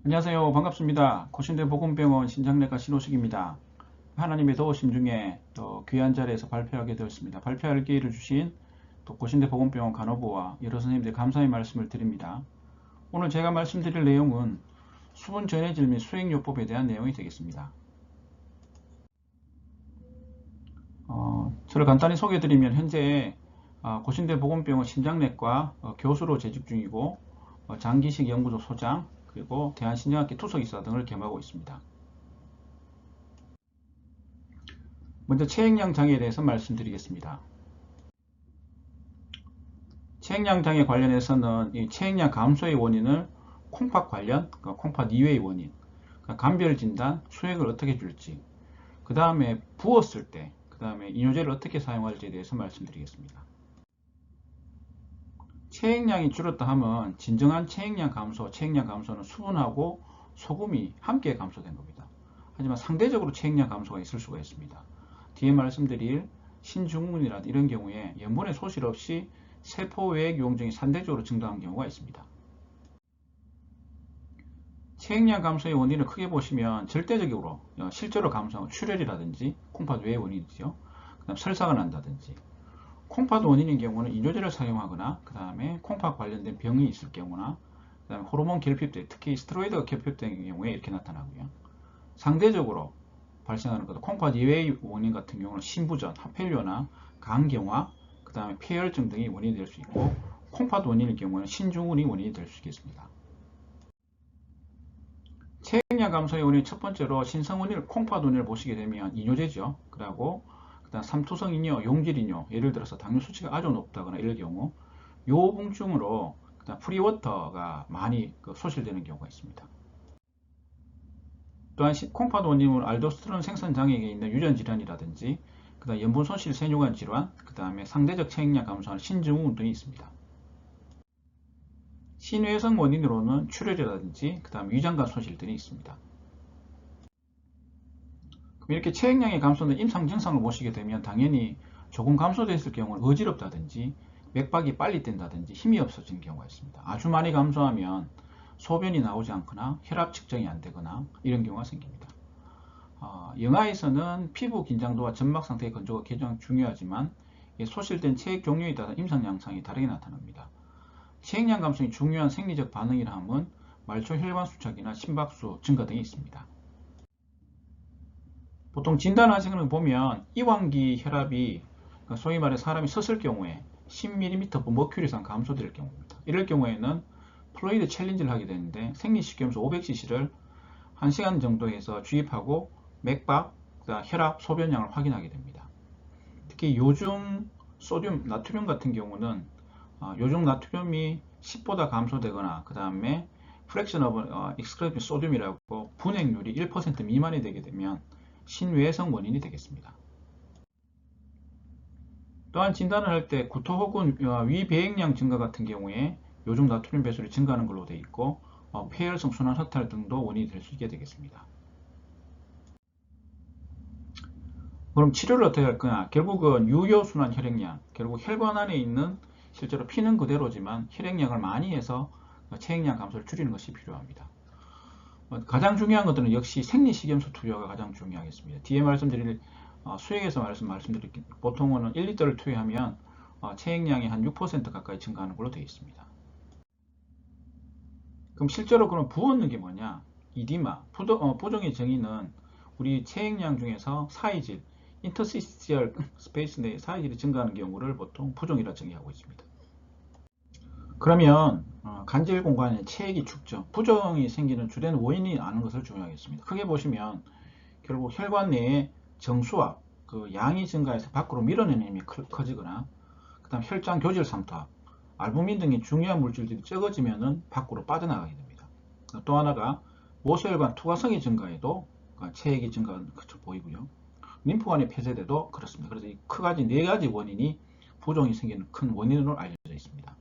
안녕하세요. 반갑습니다. 고신대 보건병원 신장내과 신호식입니다. 하나님의 도우심 중에 또 귀한 자리에서 발표하게 되었습니다. 발표할 기회를 주신 또 고신대 보건병원 간호부와 여러 선생님들 감사의 말씀을 드립니다. 오늘 제가 말씀드릴 내용은 수분 전해질 및 수행요법에 대한 내용이 되겠습니다. 저를 간단히 소개해드리면 현재 고신대 보건병원 신장내과 교수로 재직 중이고 장기식 연구소 소장 그리고 대한신장학회 투석이사 등을 겸하고 있습니다. 먼저 체액량 장애에 대해서 말씀드리겠습니다. 체액량 장애 관련해서는 이 체액량 감소의 원인을 콩팥 관련, 콩팥 이외의 원인, 감별 진단, 수액을 어떻게 줄지, 그 다음에 부었을 때, 그 다음에 이뇨제를 어떻게 사용할지에 대해서 말씀드리겠습니다. 체액량이 줄었다 하면 진정한 체액량 감소는 수분하고 소금이 함께 감소된 겁니다. 하지만 상대적으로 체액량 감소가 있을 수가 있습니다. 뒤에 말씀드릴 신증후군이라든지 이런 경우에 염분의 소실 없이 세포 외액 유용증이 상대적으로 증가한 경우가 있습니다. 체액량 감소의 원인을 크게 보시면 절대적으로 실제로 감소한 출혈이라든지 콩팥 외의 원인이죠. 그다음 설사가 난다든지 콩팥 원인인 경우는 이뇨제를 사용하거나 그 다음에 콩팥 관련된 병이 있을 경우나 그 다음에 호르몬 결핍, 특히 스테로이드가 결핍된 경우에 이렇게 나타나고요. 상대적으로 발생하는 것도 콩팥 이외의 원인 같은 경우는 신부전, 하펠료나 간경화, 그 다음에 폐혈증 등이 원인이 될 수 있고 콩팥 원인일 경우는 신증후군이 원인이 될 수 있겠습니다. 체액량 감소의 원인 첫 번째로 신성원인 콩팥 원인을 보시게 되면 이뇨제죠. 그리고 그다음 삼투성 이뇨, 용질 이뇨, 예를 들어서 당뇨 수치가 아주 높다거나 이럴 경우 요붕증으로 그다음 프리워터가 많이 소실되는 경우가 있습니다. 또한 콩팥 원인으로 알도스테론 생산 장애에 있는 유전 질환이라든지 그다음 염분 손실 세뇨관 질환, 그다음에 상대적 체액량 감소하는 신증후군 등이 있습니다. 신외성 원인으로는 출혈이라든지 그다음 위장관 손실 등이 있습니다. 이렇게 체액량이 감소된 임상 증상을 보시게 되면 당연히 조금 감소됐을 경우는 어지럽다든지 맥박이 빨리 뛴다든지 힘이 없어지는 경우가 있습니다. 아주 많이 감소하면 소변이 나오지 않거나 혈압 측정이 안 되거나 이런 경우가 생깁니다. 영아에서는 피부 긴장도와 점막 상태의 건조가 가장 중요하지만 소실된 체액 종류에 따라 임상 양상이 다르게 나타납니다. 체액량 감소이 중요한 생리적 반응이라 함은 말초 혈관 수축이나 심박수 증가 등이 있습니다. 보통 진단하시는 걸 보면 이완기 혈압이 소위 말해 사람이 섰을 경우에 10mm 머큐리 이상 감소될 경우입니다. 이럴 경우에는 플루이드 챌린지를 하게 되는데 생리식염수 500cc를 1시간 정도 해서 주입하고 맥박, 혈압, 소변량을 확인하게 됩니다. 특히 요중 소듐, 나트륨 같은 경우는 요중 나트륨이 10보다 감소되거나 그 다음에 프랙션 오브 익스크레디브 소듐이라고 분액률이 1% 미만이 되게 되면 신외성 원인이 되겠습니다. 또한 진단을 할 때 구토 혹은 위배액량 증가 같은 경우에 요중 나트륨 배출이 증가하는 걸로 되어 있고 폐혈성 순환 허탈 등도 원인이 될 수 있게 되겠습니다. 그럼 치료를 어떻게 할 거냐? 결국은 유효순환 혈액량, 결국 혈관 안에 있는 실제로 피는 그대로지만 혈액량을 많이 해서 체액량 감소를 줄이는 것이 필요합니다. 가장 중요한 것들은 역시 생리식염수 투여가 가장 중요하겠습니다. 뒤에 말씀드릴 수액에서 말씀드릴게요. 보통은 1리터를 투여하면 체액량이 한 6% 가까이 증가하는 걸로 되어 있습니다. 그럼 실제로 그럼 부었는 게 뭐냐? 이디마, 부종의 정의는 우리 체액량 중에서 사이질, 인터스티시얼 스페이스 내의 사이질이 증가하는 경우를 보통 부종이라 정의하고 있습니다. 그러면 간질 공간에 체액이 축적, 부종이 생기는 주된 원인이 아는 것을 중요하겠습니다. 크게 보시면 결국 혈관 내에 정수와 그 양이 증가해서 밖으로 밀어내는 힘이 커지거나 그 다음 혈장 교질 삼투압, 알부민 등의 중요한 물질들이 적어지면 밖으로 빠져나가게 됩니다. 또 하나가 모세혈관 투과성이 증가해도 체액이 증가하는 것처럼 보이고요. 림프관이 폐쇄돼도 그렇습니다. 그래서 이 크가지 네 가지 원인이 부종이 생기는 큰 원인으로 알려져 있습니다.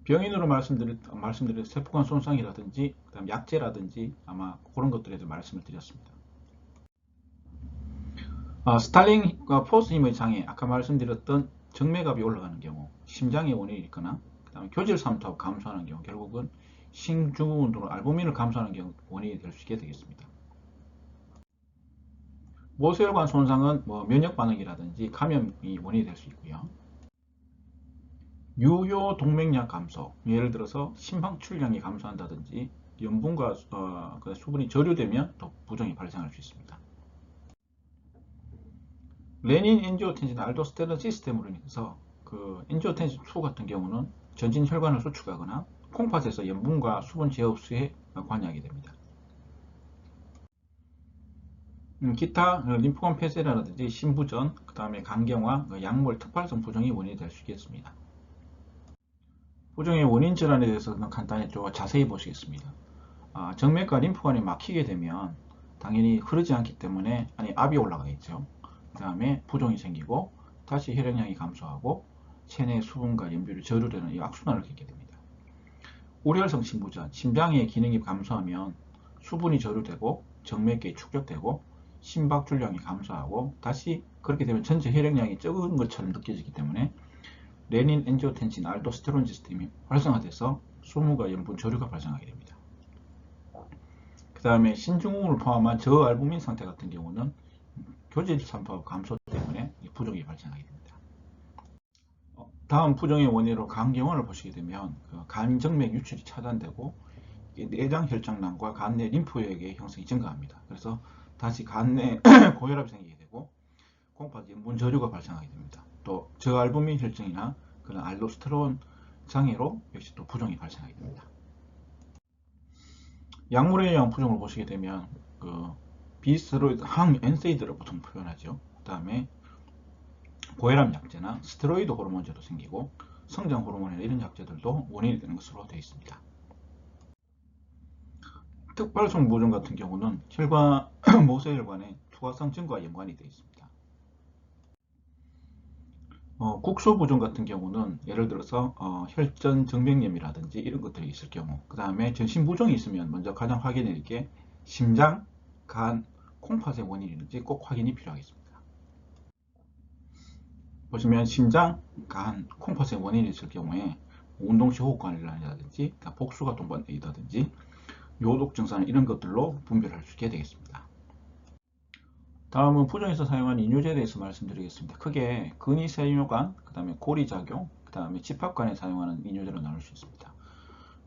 병인으로 말씀드린 세포관 손상이라든지 그다음 약제라든지 아마 그런 것들에 대해서 말씀을 드렸습니다. 스탈링과 포스 힘의 장애, 아까 말씀드렸던 정맥압이 올라가는 경우, 심장의 원인이 있거나 그 다음에 교질 삼투압 감소하는 경우 결국은 신증후군 등 알부민을 감소하는 경우 원인이 될 수 있게 되겠습니다. 모세혈관 손상은 면역 반응이라든지 감염이 원인이 될 수 있고요. 유효 동맥약 감소, 예를 들어서 심박 출량이 감소한다든지 염분과 수분이 저류되면 또 부종이 발생할 수 있습니다. 레닌 엔지오텐신 알도스테론 시스템으로 인해서 엔지오텐신 2 같은 경우는 전진 혈관을 수축하거나 콩팥에서 염분과 수분 제어 흡수에 관여하게 됩니다. 기타 림프관 폐쇄라든지 심부전, 그 다음에 간경화, 약물 특발성 부종이 원인이 될 수 있겠습니다. 부종의 원인 질환에 대해서는 간단히 좀 자세히 보시겠습니다. 정맥과 림프관이 막히게 되면 당연히 흐르지 않기 때문에 압이 올라가겠죠. 그 다음에 부종이 생기고 다시 혈액량이 감소하고 체내 수분과 염류를 저류되는 이 악순환을 겪게 됩니다. 우려혈성 심부전, 심장의 기능이 감소하면 수분이 저류되고 정맥계에 축적되고 심박 줄량이 감소하고 다시 그렇게 되면 전체 혈액량이 적은 것처럼 느껴지기 때문에 레닌 엔지오텐신 알도스테론 시스템이 활성화돼서 수분과 염분 저류가 발생하게 됩니다. 그 다음에 신증후군을 포함한 저알부민 상태 같은 경우는 교질 산파 감소 때문에 부종이 발생하게 됩니다. 다음 부종의 원인으로 간경화를 보시게 되면 간정맥 유출이 차단되고 내장 혈장난과 간내 림프혈액의 형성이 증가합니다. 그래서 다시 간내 고혈압이 생기게 되고 콩팥 염분 저류가 발생하게 됩니다. 또 저알부민 혈증이나 그런 알도스테론 장애로 역시 또 부종이 발생하게 됩니다. 약물에 의한 부종을 보시게 되면 비스테로이드 항NSAID를 보통 표현하죠. 그 다음에 고혈압 약제나 스테로이드 호르몬제도 생기고 성장 호르몬이나 이런 약제들도 원인이 되는 것으로 되어 있습니다. 특발성 부종 같은 경우는 혈관, 모세혈관의 투과성 증가와 연관이 되어 있습니다. 국소 부종 같은 경우는 예를 들어서 혈전 정맥염이라든지 이런 것들이 있을 경우, 그 다음에 전신 부종이 있으면 먼저 가장 확인해 줄 게 심장, 간, 콩팥의 원인인지 꼭 확인이 필요하겠습니다. 보시면 심장, 간, 콩팥의 원인이 있을 경우에 운동시 호흡관이라든지 복수가 동반되다든지 요독 증상 이런 것들로 분별할 수 있게 되겠습니다. 다음은 부종에서 사용하는 이뇨제에 대해서 말씀드리겠습니다. 크게 근위세뇨관, 그 다음에 고리작용, 그 다음에 집합관에 사용하는 이뇨제로 나눌 수 있습니다.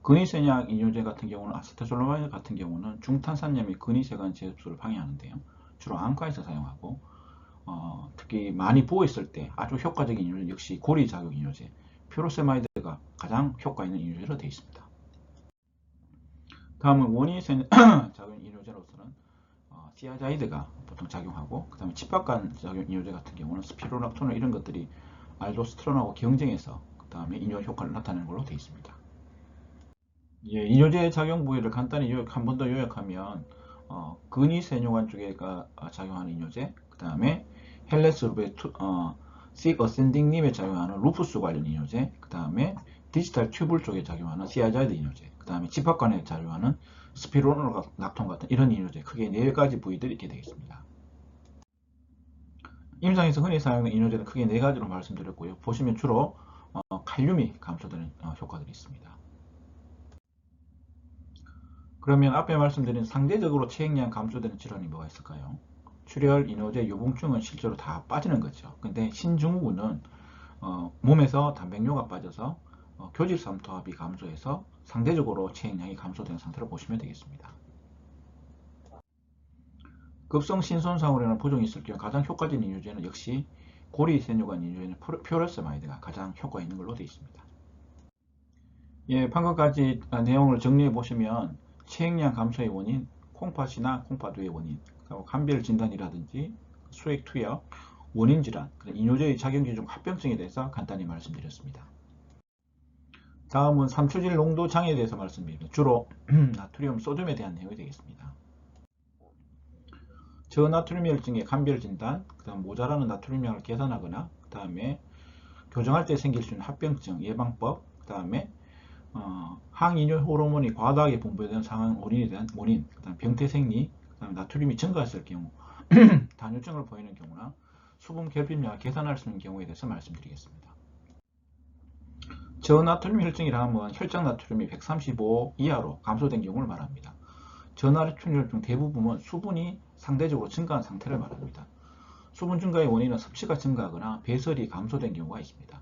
근위세뇨 이뇨제 같은 경우는 아세트졸라마이드 같은 경우는 중탄산염이 근위세관 제습소를 방해하는데요. 주로 안과에서 사용하고 특히 많이 부어 있을 때 아주 효과적인 이뇨제 역시 고리작용 이뇨제, 퓨로세마이드가 가장 효과 있는 이뇨제로 되어 있습니다. 다음은 원인세뇨 작용 이뇨제로서는 시아자이드가 보통 작용하고, 그 다음에 집합관 작용 이뇨제 같은 경우는 스피로락토나 이런 것들이 알도스테론하고 경쟁해서 그 다음에 이뇨 효과를 나타내는 걸로 되어 있습니다. 이뇨제 작용 부위를 간단히 한 번 더 요약하면 근위세뇨관 쪽에가 작용하는 이뇨제, 그 다음에 헬레스 루베 식 어센딩님에 작용하는 루푸스 관련 이뇨제, 그 다음에 디지털 튜블 쪽에 작용하는 시아자이드 이뇨제, 그 다음에 집합관에 작용하는 스피로락톤 같은 이런 이뇨제, 크게 4가지 부위들이 있게 되겠습니다. 임상에서 흔히 사용하는 이뇨제는 크게 4가지로 말씀드렸고요. 보시면 주로 칼륨이 감소되는 효과들이 있습니다. 그러면 앞에 말씀드린 상대적으로 체액량 감소되는 질환이 뭐가 있을까요? 출혈, 이뇨제, 요봉증은 실제로 다 빠지는 거죠. 근데 신증후군은 몸에서 단백뇨가 빠져서 교질 삼투압이 감소해서 상대적으로 체액량이 감소된 상태로 보시면 되겠습니다. 급성 신손상으로 인한 부종이 있을 경우 가장 효과적인 이뇨제는 역시 고리세뇨관 이뇨제는 퓨로세마이드가 가장 효과 있는 걸로 되어 있습니다. 방금까지 내용을 정리해 보시면 체액량 감소의 원인, 콩팥이나 콩팥 외의 원인, 간별 진단이라든지 수액 투여, 원인 질환, 이뇨제의 작용 기준 합병증에 대해서 간단히 말씀드렸습니다. 다음은 삼초질 농도 장애에 대해서 말씀드립니다. 주로 나트륨, 소듐에 대한 내용이 되겠습니다. 저나트륨 혈증의 간별 진단, 그 다음 모자라는 나트륨량을 계산하거나, 그 다음에 교정할 때 생길 수 있는 합병증 예방법, 그 다음에 항이뇨 호르몬이 과다하게 분비되는 상황 원인에 대한 원인, 그 다음 병태 생리, 그 다음 나트륨이 증가했을 경우, 단유증을 보이는 경우나 수분 결핍량을 계산할 수 있는 경우에 대해서 말씀드리겠습니다. 저나트륨 혈증이라 하면 혈장 나트륨이 135 이하로 감소된 경우를 말합니다. 저나트륨 혈증 대부분은 수분이 상대적으로 증가한 상태를 말합니다. 수분 증가의 원인은 섭취가 증가하거나 배설이 감소된 경우가 있습니다.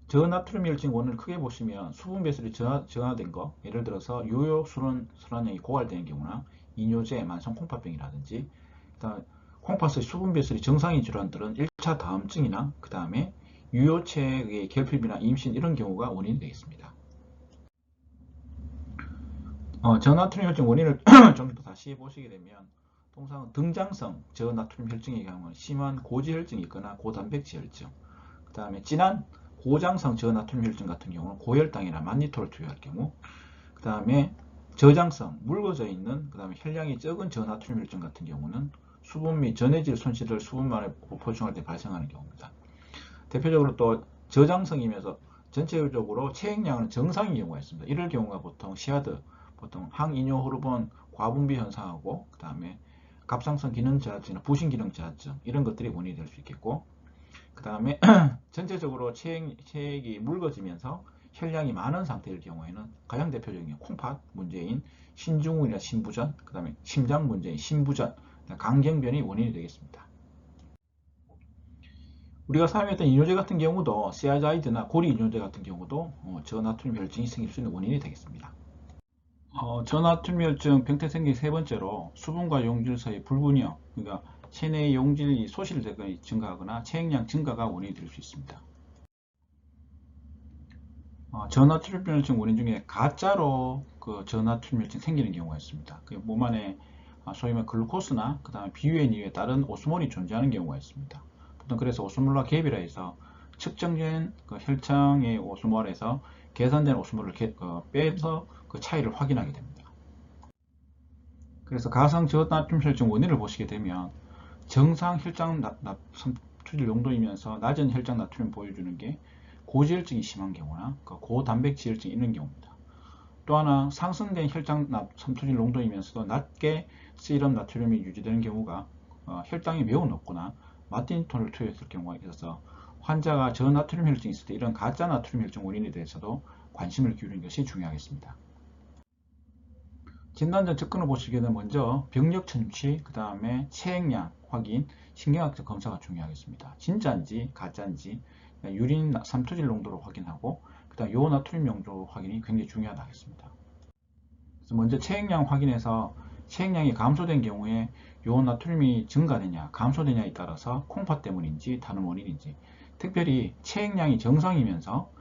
저나트륨 혈증 원인을 크게 보시면 수분 배설이 저하된 거, 예를 들어서 요요순환형이 고갈되는 경우나 이뇨제, 만성 콩팥병이라든지, 그다음 콩팥의 수분 배설이 정상인 질환들은 1차 다음증이나 그 다음에 유효체의 결핍이나 임신 이런 경우가 원인이 되겠습니다. 저나트륨 혈증 원인을 좀 더 다시 보시게 되면 통상 등장성 저나트륨 혈증의 경우는 심한 고지혈증이 있거나 고단백질 혈증, 그 다음에 진한 고장성 저나트륨 혈증 같은 경우는 고혈당이나 만니토를 투여할 경우, 그 다음에 저장성 묽어져 있는 그 다음에 혈량이 적은 저나트륨 혈증 같은 경우는 수분 및 전해질 손실을 수분만에 보충할 때 발생하는 경우입니다. 대표적으로 또 저장성이면서 전체적으로 체액량은 정상인 경우가 있습니다. 이럴 경우가 보통 시아드, 보통 항이뇨 호르몬 과분비 현상하고 그 다음에 갑상선 기능 저하증이나 부신 기능 저하증 이런 것들이 원인이 될 수 있겠고, 그 다음에 전체적으로 체액이 묽어지면서 혈량이 많은 상태일 경우에는 가장 대표적인 콩팥 문제인 신증후군이나 신부전, 그 다음에 심장 문제인 신부전, 강경변이 원인이 되겠습니다. 우리가 사용했던 이뇨제 같은 경우도 시아자이드나 고리 이뇨제 같은 경우도 저나트륨 혈증이 생길 수 있는 원인이 되겠습니다. 저나트륨 혈증 병태 생긴 세 번째로 수분과 용질 사이 불균형, 그러니까 체내의 용질이 소실되거나 증가하거나 체액량 증가가 원인이 될 수 있습니다. 저나트륨 혈증 원인 중에 가짜로 그 저나트륨 혈증 생기는 경우가 있습니다. 그 몸 안에 소위 말해 글루코스나 그 다음에 비유엔 이외에 다른 오스몰이 존재하는 경우가 있습니다. 보통 그래서 오스몰과 갭이라 해서 측정된 그 혈청의 오스몰에서 계산된 오스몰을 빼서 그 차이를 확인하게 됩니다. 그래서 가성 저나트륨 혈증 원인을 보시게 되면 정상 혈장 섬유질 용도이면서 낮은 혈장 나트륨을 보여주는 게 고지혈증이 심한 경우나 고단백질혈증이 있는 경우입니다. 또 하나 상승된 혈장 섬유질 농도이면서도 낮게 세럼 나트륨이 유지되는 경우가 혈당이 매우 높거나 마티니톨을 투여했을 경우가 있어서 환자가 저나트륨 혈증이 있을 때 이런 가짜 나트륨 혈증 원인에 대해서도 관심을 기울이는 것이 중요하겠습니다. 진단 전 접근을 보시게 되면 먼저 병력 천치, 그 다음에 체액량 확인, 신경학적 검사가 중요하겠습니다. 진짜인지 가짜인지 유린 삼투질 농도를 확인하고 그 다음 요나트륨 농도 확인이 굉장히 중요하겠습니다. 그래서 먼저 체액량 확인해서 체액량이 감소된 경우에 요나트륨이 증가되냐 감소되냐에 따라서 콩팥 때문인지 다른 원인인지, 특별히 체액량이 정상이면서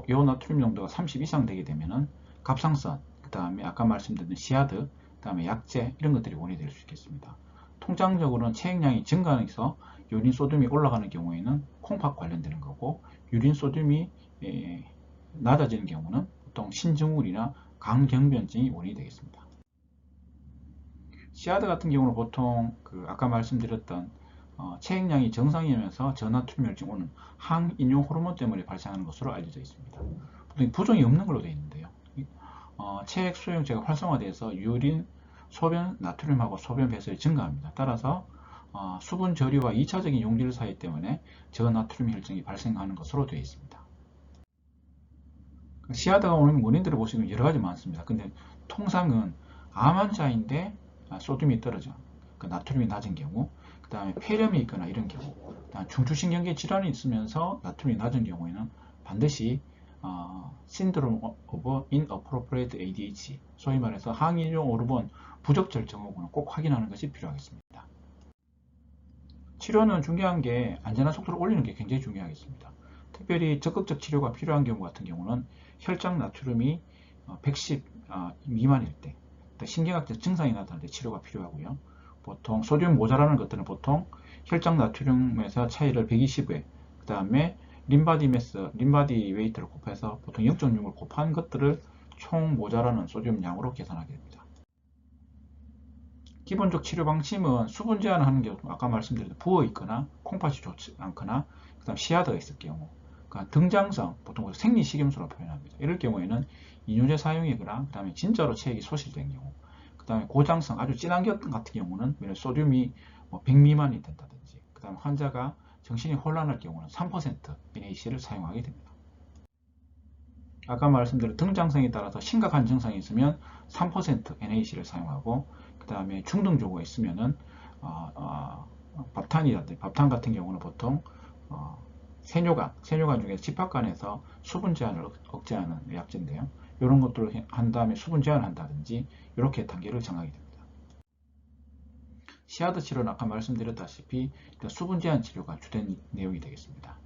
요나트륨 농도가 30 이상 되게 되면은 갑상선, 그 다음에 아까 말씀드린 시아드, 그 다음에 약제 이런 것들이 원인이 될 수 있겠습니다. 통상적으로는 체액량이 증가해서 유린 소듐이 올라가는 경우에는 콩팥 관련되는 거고, 유린 소듐이 낮아지는 경우는 보통 신증후군이나 강경변증이 원인이 되겠습니다. 시아드 같은 경우는 보통 아까 말씀드렸던 체액량이 정상이면서 저나트륨 혈증은 항인용 호르몬 때문에 발생하는 것으로 알려져 있습니다. 보통 부종이 없는 걸로 되어 있는데요. 체액 수용체가 활성화돼서 유린, 소변 나트륨하고 소변 배설이 증가합니다. 따라서 수분 저류와 2차적인 용질 사이 때문에 저나트륨 혈증이 발생하는 것으로 되어 있습니다. 시아드가 오는 원인들을 보시면 여러 가지 많습니다. 근데 통상은 암 환자인데 소듐이 떨어져, 나트륨이 낮은 경우, 그 다음에 폐렴이 있거나 이런 경우, 중추신경계 질환이 있으면서 나트륨이 낮은 경우에는 반드시 Syndrome of Inappropriate ADH, 소위 말해서 항인용 호르몬 부적절 증후군을 꼭 확인하는 것이 필요하겠습니다. 치료는 중요한 게 안전한 속도로 올리는 게 굉장히 중요하겠습니다. 특별히 적극적 치료가 필요한 경우 같은 경우는 혈장 나트륨이 110 미만일 때, 신경학적 증상이 나타날 때 치료가 필요하고요. 보통 소듐 모자라는 것들은 보통 혈장 나트륨에서 차이를 120회, 그 다음에 림바디 웨이트를 곱해서 보통 0.6을 곱한 것들을 총 모자라는 소듐 양으로 계산하게 됩니다. 기본적 치료 방침은 수분 제한하는 경우, 아까 말씀드린 부어 있거나 콩팥이 좋지 않거나 그 다음 시아드가 있을 경우, 그러니까 등장성, 보통 생리식염수로 표현합니다. 이럴 경우에는 이뇨제 사용이거나 그 다음에 진짜로 체액이 소실된 경우, 그 다음에 고장성 아주 진한 것 같은 경우는 소듐이 100 미만이 된다든지, 그 다음에 환자가 정신이 혼란할 경우는 3% NaC를 사용하게 됩니다. 아까 말씀드린 등장성에 따라서 심각한 증상이 있으면 3% NaC를 사용하고, 그 다음에 중등 조거가 있으면은 밥탄이라든지 밥탄 같은 경우는 보통 세뇨간 중에 집합관에서 수분 제한을 억제하는 약제인데요. 이런 것들을 한 다음에 수분 제한을 한다든지 이렇게 단계를 정하게 됩니다. 시아드 치료는 아까 말씀드렸다시피 수분 제한 치료가 주된 내용이 되겠습니다.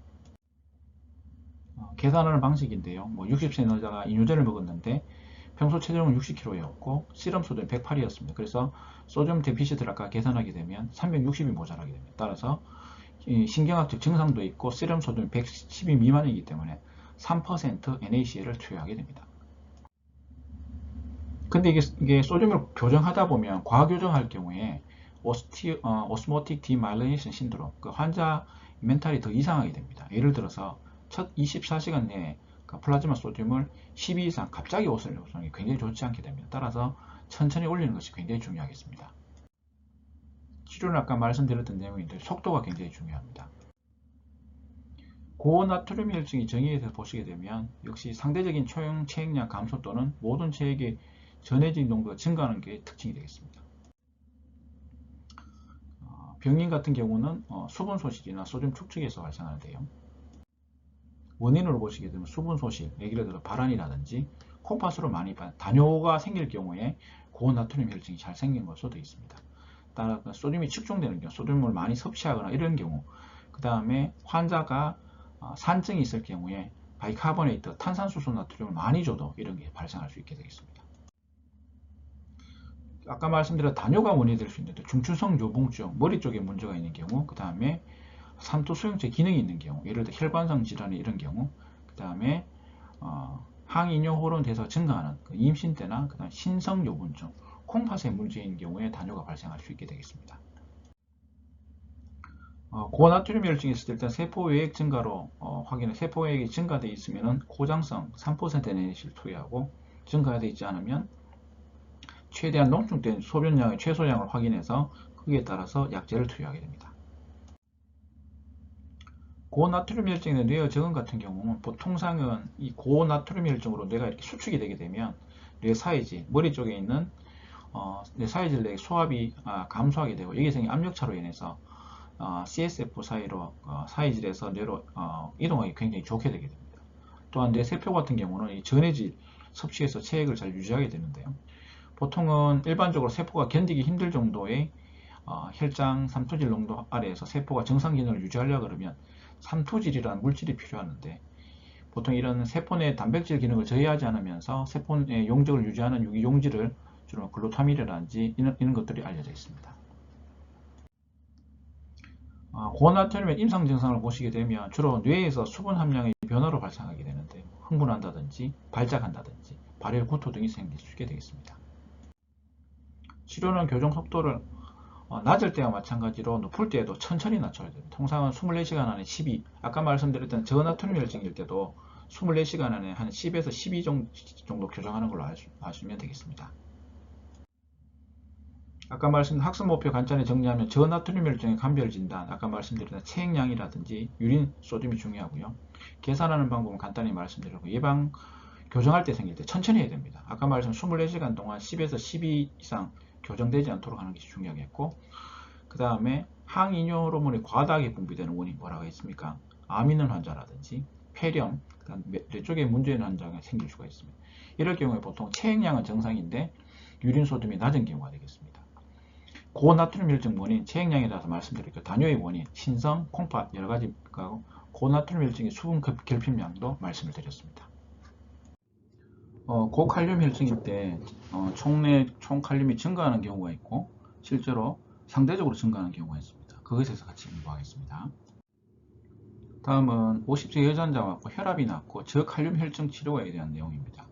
계산하는 방식인데요. 60세 여자가 이뇨제를 먹었는데 평소 체중은 60kg였고 씨름 소득은 108이었습니다. 그래서 소듐 데피시트를 아까 계산하게 되면 360이 모자라게 됩니다. 따라서 신경학적 증상도 있고 씨름 소득이 110이 미만이기 때문에 3% NaCl을 투여하게 됩니다. 근데 이게 소듐을 교정하다 보면 과교정할 경우에 오스모틱 디마일리네이션 신드롬, 그 환자 멘탈이 더 이상하게 됩니다. 예를 들어서 첫 24시간 내에 플라즈마 소듐을 12 이상 갑자기 올리는 것이 굉장히 좋지 않게 됩니다. 따라서 천천히 올리는 것이 굉장히 중요하겠습니다. 치료는 아까 말씀드렸던 내용인데 속도가 굉장히 중요합니다. 고나트륨 혈증이 정의에 대해서 보시게 되면 역시 상대적인 초용 체액량 감소 또는 모든 체액의 전해질 농도가 증가하는 게 특징이 되겠습니다. 병인 같은 경우는 수분 소실이나 소듐 축적에서 발생하는데요. 원인으로 보시게 되면 수분 소실, 예를 들어 발한이라든지 콩팥으로 많이 단뇨가 생길 경우에 고나트륨 혈증이 잘 생긴 걸 수도 있습니다. 따라서 소듐이 축적되는 경우, 소듐을 많이 섭취하거나 이런 경우, 그 다음에 환자가 산증이 있을 경우에 바이카보네이트, 탄산수소 나트륨을 많이 줘도 이런 게 발생할 수 있게 되겠습니다. 아까 말씀드린 단뇨가 원인이 될 수 있는데 중추성 요봉증, 머리 쪽에 문제가 있는 경우, 그 다음에 삼투 수용체 기능이 있는 경우, 예를 들어 혈관성 질환이 이런 경우, 그 다음에 항이뇨 호르몬 대사가 증가하는 임신 때나 그 다음 신성 요분증, 콩팥에 문제인 경우에 단뇨가 발생할 수 있게 되겠습니다. 고나트륨 혈증이 있을 때 일단 세포 외액 증가로 확인해 세포 외액이 증가되어 있으면 고장성 3% NaC를 투여하고 증가되어 있지 않으면 최대한 농축된 소변량의 최소량을 확인해서 거기에 따라서 약제를 투여하게 됩니다. 고나트륨 혈증의 뇌의 적응 같은 경우는 보통상은 이 고나트륨 혈증으로 뇌가 이렇게 수축이 되게 되면 뇌 사이즈, 머리 쪽에 있는 뇌 사이즈의 소압이 감소하게 되고 여기서 압력차로 인해서 CSF 사이로 사이질에서 뇌로 이동하기 굉장히 좋게 되게 됩니다. 또한 뇌세포 같은 경우는 이 전해질 섭취해서 체액을 잘 유지하게 되는데요. 보통은 일반적으로 세포가 견디기 힘들 정도의 혈장 삼투질 농도 아래에서 세포가 정상 기능을 유지하려고 그러면 삼투질이라는 물질이 필요하는데 보통 이런 세포 내 단백질 기능을 저해하지 않으면서 세포 내 용적을 유지하는 유기용질을 주로 글루타민이라든지 이런 것들이 알려져 있습니다. 고나트륨의 임상 증상을 보시게 되면 주로 뇌에서 수분 함량의 변화로 발생하게 되는데 흥분한다든지 발작한다든지 발열 구토 등이 생길 수 있게 되겠습니다. 치료는 교정 속도를 낮을 때와 마찬가지로 높을 때에도 천천히 낮춰야 됩니다. 통상은 24시간 안에 12, 아까 말씀드렸던 저나트륨 혈증일 때도 24시간 안에 한 10에서 12 정도 교정하는 걸로 아시면 되겠습니다. 아까 말씀드린 학습 목표 간단히 정리하면 저나트륨 혈증의 감별 진단, 아까 말씀드린 체액량이라든지 유린 소듐이 중요하고요. 계산하는 방법은 간단히 말씀드리고 예방 교정할 때 생길 때 천천히 해야 됩니다. 아까 말씀 24시간 동안 10에서 12 이상 교정되지 않도록 하는 것이 중요하겠고, 그 다음에 항이뇨 호르몬이 과다하게 분비되는 원인이 뭐라고 했습니까? 암 있는 환자라든지 폐렴, 그다음 뇌 쪽에 문제 있는 환자가 생길 수가 있습니다. 이럴 경우에 보통 체액량은 정상인데 유린 소듐이 낮은 경우가 되겠습니다. 고나트륨 혈증 원인, 체액량에 따라서 말씀드릴게요. 단뇨의 원인, 신성, 콩팥 여러 가지가 고나트륨 혈증의 수분 결핍량도 말씀을 드렸습니다. 고칼륨 혈증일 때 총내 총칼륨이 증가하는 경우가 있고 실제로 상대적으로 증가하는 경우가 있습니다. 그것에 대해서 같이 공부하겠습니다. 다음은 50세 여자 환자와 혈압이 낮고 저칼륨 혈증 치료에 대한 내용입니다.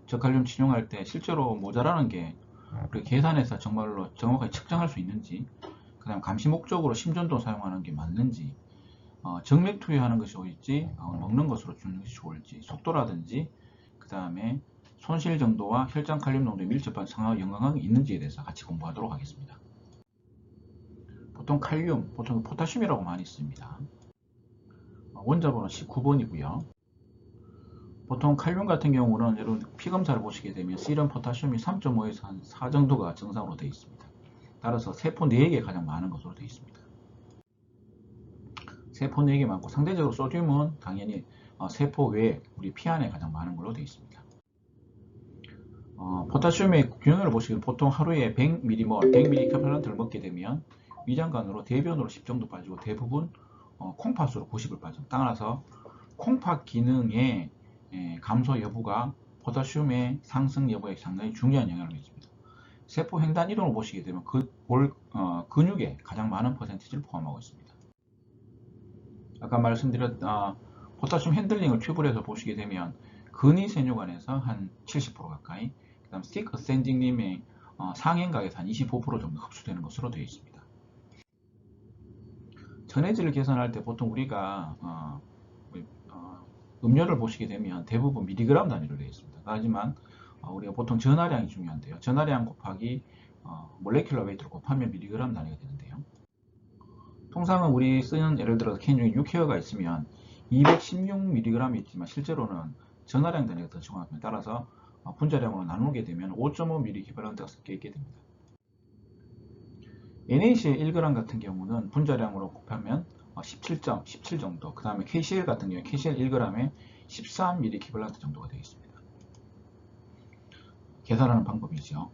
저칼륨 치료할 때 실제로 모자라는 게 우리 계산해서 정말로 정확하게 측정할 수 있는지, 그 다음 감시 목적으로 심전도 사용하는 게 맞는지, 정맥 투여하는 것이 좋을지, 먹는 것으로 주는 것이 좋을지, 속도라든지, 그 다음에 손실 정도와 혈장 칼륨 농도에 밀접한 상하 영향이 있는지에 대해서 같이 공부하도록 하겠습니다. 보통 칼륨, 보통 포타슘이라고 많이 씁니다. 원자번호 19번이고요. 보통 칼륨 같은 경우는 여러분 피검사를 보시게 되면 serum 포타슘이 3.5에서 한 4 정도가 정상으로 되어 있습니다. 따라서 세포 4개에 가장 많은 것으로 되어 있습니다. 세포 4개 많고 상대적으로 소듐은 당연히 세포 외에 우리 피 안에 가장 많은 걸로 되어 있습니다. 포타슘의 균형을 보시면 보통 하루에 100mm몰, 100ml 이퀄런트를 먹게 되면 위장관으로 대변으로 10 정도 빠지고 대부분 콩팥으로 90을 빠집니다. 따라서 콩팥 기능의 감소 여부가 포타슘의 상승 여부에 상당히 중요한 영향을 미칩니다. 세포 횡단 이동을 보시게 되면 근육에 가장 많은 퍼센티지를 포함하고 있습니다. 아까 말씀드렸 포타슘 핸들링을 튜브에서 보시게 되면 근위 세뇨관에서 한 70% 가까이, 그 다음 스틱 어센딩님의 상행각에서 한 25% 정도 흡수되는 것으로 되어 있습니다. 전해질을 계산할 때 보통 우리가 음료를 보시게 되면 대부분 미리그램 단위로 되어 있습니다. 하지만 우리가 보통 전하량이 중요한데요. 전하량 곱하기 몰레큘러 웨이트를 곱하면 미리그램 단위가 되는데요. 통상은 우리 쓰는 예를 들어서 캔 중에 6헤어가 있으면 216mg이 있지만 실제로는 전하량 단위가 더 정확합니다. 따라서 분자량으로 나누게 되면 5.5mg 이퀄런트가 섞여 있게 됩니다. NaCl 1g 같은 경우는 분자량으로 곱하면 17 정도, 그 다음에 KCl 같은 경우 KCl 1g에 13mg 이퀄런트 정도가 되어 있습니다. 계산하는 방법이죠.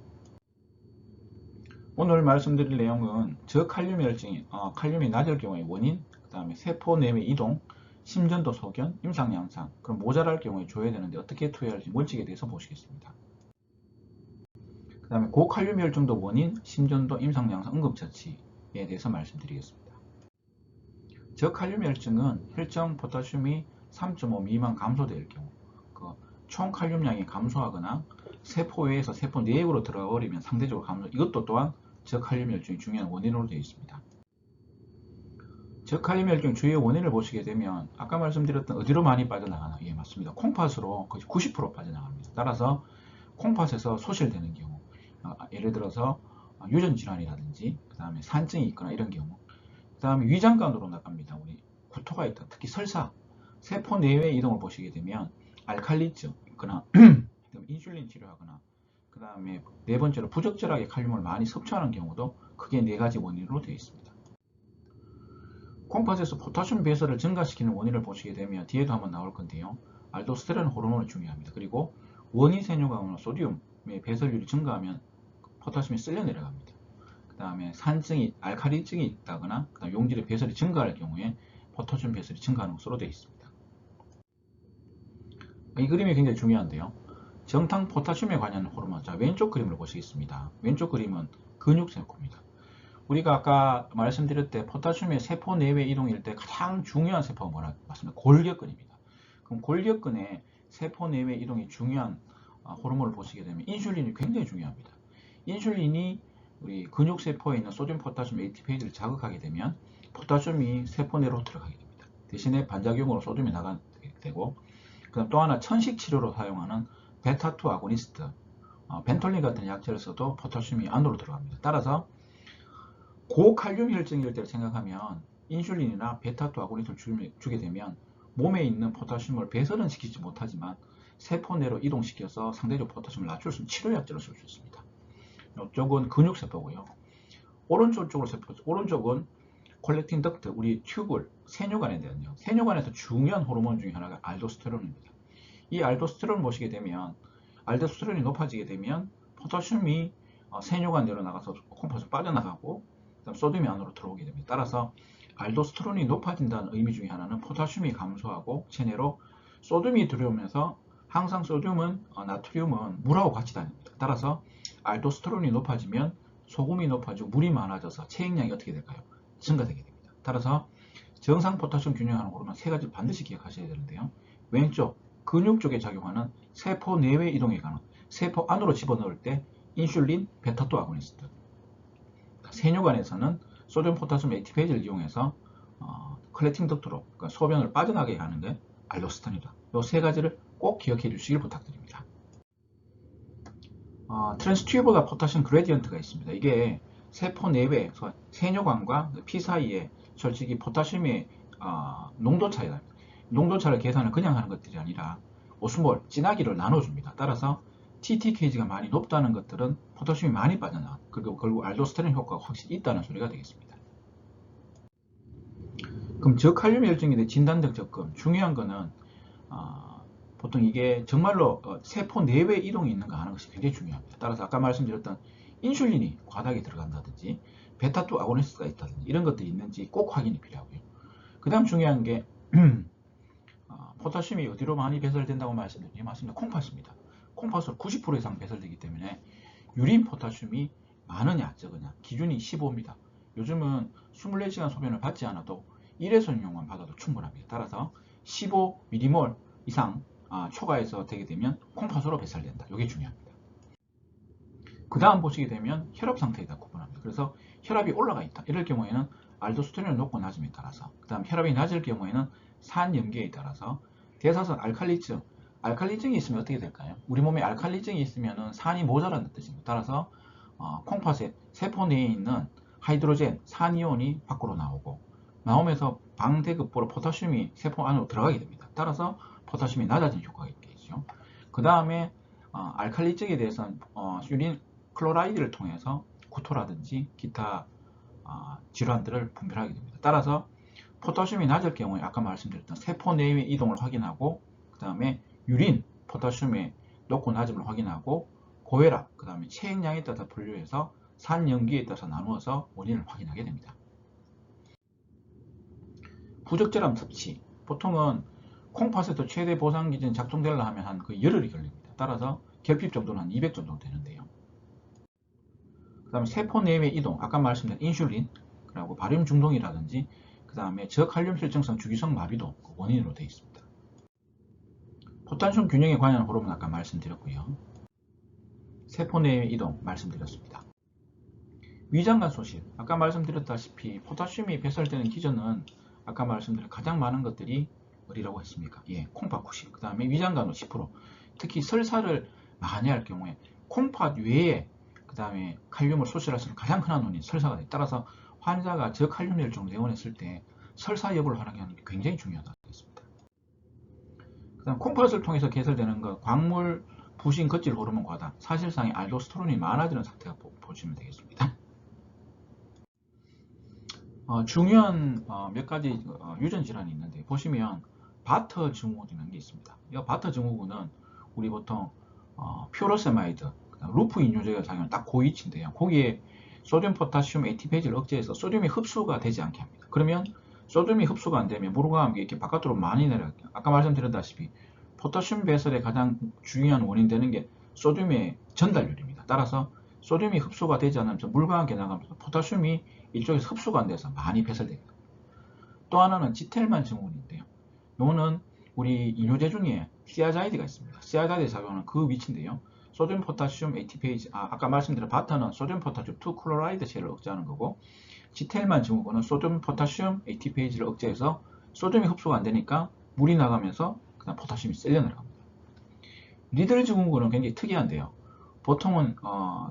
오늘 말씀드릴 내용은 저칼륨 혈증이 칼륨이 낮을 경우의 원인, 그 다음에 세포 내외 이동, 심전도 소견, 임상 양상, 그럼 모자랄 경우에 줘야 되는데 어떻게 투여할지 원칙에 대해서 보시겠습니다. 그 다음에 고칼륨 혈증도 원인, 심전도, 임상 양상, 응급처치에 대해서 말씀드리겠습니다. 저칼륨 혈증은 혈청 포타슘이 3.5 미만 감소될 경우, 총 칼륨량이 감소하거나 세포 외에서 세포 내액으로 들어가 버리면 상대적으로 감소, 이것도 또한 저칼륨 혈증의 중요한 원인으로 되어 있습니다. 저칼륨 혈증 주요 원인을 보시게 되면 아까 말씀드렸던 어디로 많이 빠져나가나? 예, 맞습니다. 콩팥으로 거의 90% 빠져나갑니다. 따라서 콩팥에서 소실되는 경우, 예를 들어서 유전 질환이라든지 그 다음에 산증이 있거나 이런 경우, 그 다음에 위장관으로 나갑니다. 우리 구토가 있다, 특히 설사, 세포 내외 이동을 보시게 되면 알칼리증 있거나 인슐린 치료하거나, 그 다음에 네 번째로 부적절하게 칼륨을 많이 섭취하는 경우도 크게 4가지 원인으로 되어 있습니다. 콩팥에서 포타슘 배설을 증가시키는 원인을 보시게 되면 뒤에도 한번 나올 건데요. 알도스테론 호르몬이 중요합니다. 그리고 원인 세뇨강으로 소듐의 배설률이 증가하면 포타슘이 쓸려 내려갑니다. 그 다음에 산증이, 알칼리증이 있다거나 그 다음에 용질의 배설이 증가할 경우에 포타슘 배설이 증가하는 것으로 되어 있습니다. 이 그림이 굉장히 중요한데요. 정탕 포타슘에 관한 호르몬, 자, 왼쪽 그림을 보시겠습니다. 왼쪽 그림은 근육세포입니다. 우리가 아까 말씀드릴 때 포타슘의 세포 내외 이동일 때 가장 중요한 세포가 뭐라 맞습니다. 골격근입니다. 그럼 골격근의 세포 내외 이동이 중요한 호르몬을 보시게 되면 인슐린이 굉장히 중요합니다. 인슐린이 우리 근육세포에 있는 소듐 포타슘 ATPase를 자극하게 되면 포타슘이 세포 내로 들어가게 됩니다. 대신에 반작용으로 소듐이 나가게 되고, 그다음 또 하나 천식 치료로 사용하는 베타2 아고니스트, 벤톨린 같은 약제를 써도 포타슘이 안으로 들어갑니다. 따라서 고칼륨 혈증일 때를 생각하면 인슐린이나 베타2 아고니스트를 주게 되면 몸에 있는 포타슘을 배설은 시키지 못하지만 세포 내로 이동시켜서 상대적 포타슘을 낮출 수 있는 치료약제로 쓸 수 있습니다. 이쪽은 근육세포고요. 오른쪽은 콜렉팅 덕트, 우리 튜블, 세뇨관에 대한요. 세뇨관에서 중요한 호르몬 중에 하나가 알도스테론입니다. 이 알도스테론을 보시게 되면 알도스테론이 높아지게 되면 포타슘이 세뇨관 내려나가서 콩팥으로 빠져나가고 그다음 소듐이 안으로 들어오게 됩니다. 따라서 알도스테론이 높아진다는 의미 중에 하나는 포타슘이 감소하고 체내로 소듐이 들어오면서 항상 소듐은 나트륨은 물하고 같이 다닙니다. 따라서 알도스테론이 높아지면 소금이 높아지고 물이 많아져서 체액량이 어떻게 될까요? 증가되게 됩니다. 따라서 정상 포타슘 균형하는 호르몬 3가지 반드시 기억하셔야 되는데요. 왼쪽 근육 쪽에 작용하는 세포 내외 이동에 관한, 세포 안으로 집어넣을 때 인슐린, 베타2 아고니스트, 세뇨관에서는 소듐 포타슘 ATPase를 이용해서 컬렉팅 덕트로, 그러니까 소변을 빠져나게 하는 게 알도스테론이다. 이 3가지를 꼭 기억해 주시길 부탁드립니다. 트랜스튜버가 포타슘 그레디언트가 있습니다. 이게 세포 내외, 세뇨관과 피 사이에 솔직히 포타슘의 농도 차이다. 농도 차를 계산을 그냥 하는 것들이 아니라 오스몰, 진하기를 나눠줍니다. 따라서 TTKG가 많이 높다는 것들은 포타슘이 많이 빠져나가, 그리고 결국 알도스테론 효과가 확실히 있다는 소리가 되겠습니다. 그럼 저칼륨 혈증에 대해 진단적 접근, 중요한 거는 보통 이게 정말로 세포 내외 이동이 있는가 하는 것이 굉장히 중요합니다. 따라서 아까 말씀드렸던 인슐린이 과다하게 들어간다든지 베타2 아고니스트가 있다든지 이런 것들이 있는지 꼭 확인이 필요하고요. 그 다음 중요한 게 포타슘이 어디로 많이 배설된다고 말씀드렸죠? 맞습니다. 콩팥입니다. 콩팥으로 90% 이상 배설되기 때문에 유린 포타슘이 많으냐 적으냐 기준이 15입니다. 요즘은 24시간 소변을 받지 않아도 1회선용만 받아도 충분합니다. 따라서 15mm몰 이상 초과해서 되게 되면 콩팥으로 배설된다. 이게 중요합니다. 그 다음 보시게 되면 혈압 상태에 다 구분합니다. 그래서 혈압이 올라가 있다. 이럴 경우에는 알도스테론이 높고 낮음에 따라서, 그 다음 혈압이 낮을 경우에는 산 염기에 따라서, 대사성 알칼리증, 알칼리증이 있으면 어떻게 될까요? 우리 몸에 알칼리증이 있으면 산이 모자란다는 뜻입니다. 따라서 콩팥의 세포 내에 있는 하이드로젠, 산이온이 밖으로 나오면서 방대급부로 포타슘이 세포 안으로 들어가게 됩니다. 따라서 포타슘이 낮아진 효과가 있겠죠. 그 다음에 알칼리증에 대해서는 유린 클로라이드를 통해서 구토라든지 기타 질환들을 분별하게 됩니다. 따라서 포타슘이 낮을 경우에 아까 말씀드렸던 세포 내외 이동을 확인하고, 그 다음에 유린 포타슘의 높고 낮음을 확인하고, 고혈압, 그 다음에 체액량에 따라서 분류해서 산염기에 따라서 나누어서 원인을 확인하게 됩니다. 부적절한 섭취, 보통은 콩팥에도 최대 보상 기준 작동되려 하면 한 거의 열흘이 걸립니다. 따라서 결핍 정도는 한 200 정도 되는데요. 그 다음에 세포 내외 이동, 아까 말씀드린 인슐린, 그리고 바륨 중독이라든지, 그 다음에 저칼륨 혈증성 주기성 마비도 원인으로 되어 있습니다. 포타슘 균형에 관한 호르몬 아까 말씀드렸고요. 세포 내외 이동 말씀드렸습니다. 위장관 소실, 아까 말씀드렸다시피 포타슘이 배설되는 기전은 아까 말씀드린 가장 많은 것들이 어디라고 했습니까? 예, 콩팥 90, 그 다음에 위장관으로 10%, 특히 설사를 많이 할 경우에 콩팥 외에 그 다음에 칼륨을 소실할 수 있는 가장 흔한 원인 설사가 됩니다. 따라서 환자가 저칼륨 혈증으로 내원했을 때 설사 여부를 확인하는 게 굉장히 중요하다고 했습니다. 그 다음 콩팥을 통해서 개설되는 것, 광물 부신 겉질 호르몬 과다, 사실상의 알도스테론이 많아지는 상태가 보시면 되겠습니다. 중요한 몇 가지 유전 질환이 있는데, 보시면 바터 증후군이라는 게 있습니다. 이 바터 증후군은 우리 보통 퓨로세마이드, 루프 이뇨제가 작용하는 딱 그 위치인데요. 거기에 소듐 포타슘 ATPase를 억제해서 소듐이 흡수가 되지 않게 합니다. 그러면 소듐이 흡수가 안 되면 물과 함께 이렇게 바깥으로 많이 내려가요. 아까 말씀드렸다시피 포타슘 배설의 가장 중요한 원인 되는 게 소듐의 전달률입니다. 따라서 소듐이 흡수가 되지 않으면서 물과 함께 나가면서 포타슘이 이쪽에서 흡수가 안 돼서 많이 배설됩니다. 또 하나는 지텔만 증후군인데요. 이거는 우리 이뇨제 중에 시아자이드가 있습니다. 시아자이드 작용하는 그 위치인데요. 소듐 포타슘 ATPase, 아까 말씀드린 바타는 소듐 포타슘 2클로라이드 쉐를 억제하는 거고, 지텔만 증후군은 소듐 포타슘 ATPase를 억제해서 소듐이 흡수가 안 되니까 물이 나가면서 그다음 포타슘이 셀려 내려갑니다. 리들 증후군은 굉장히 특이한데요. 보통은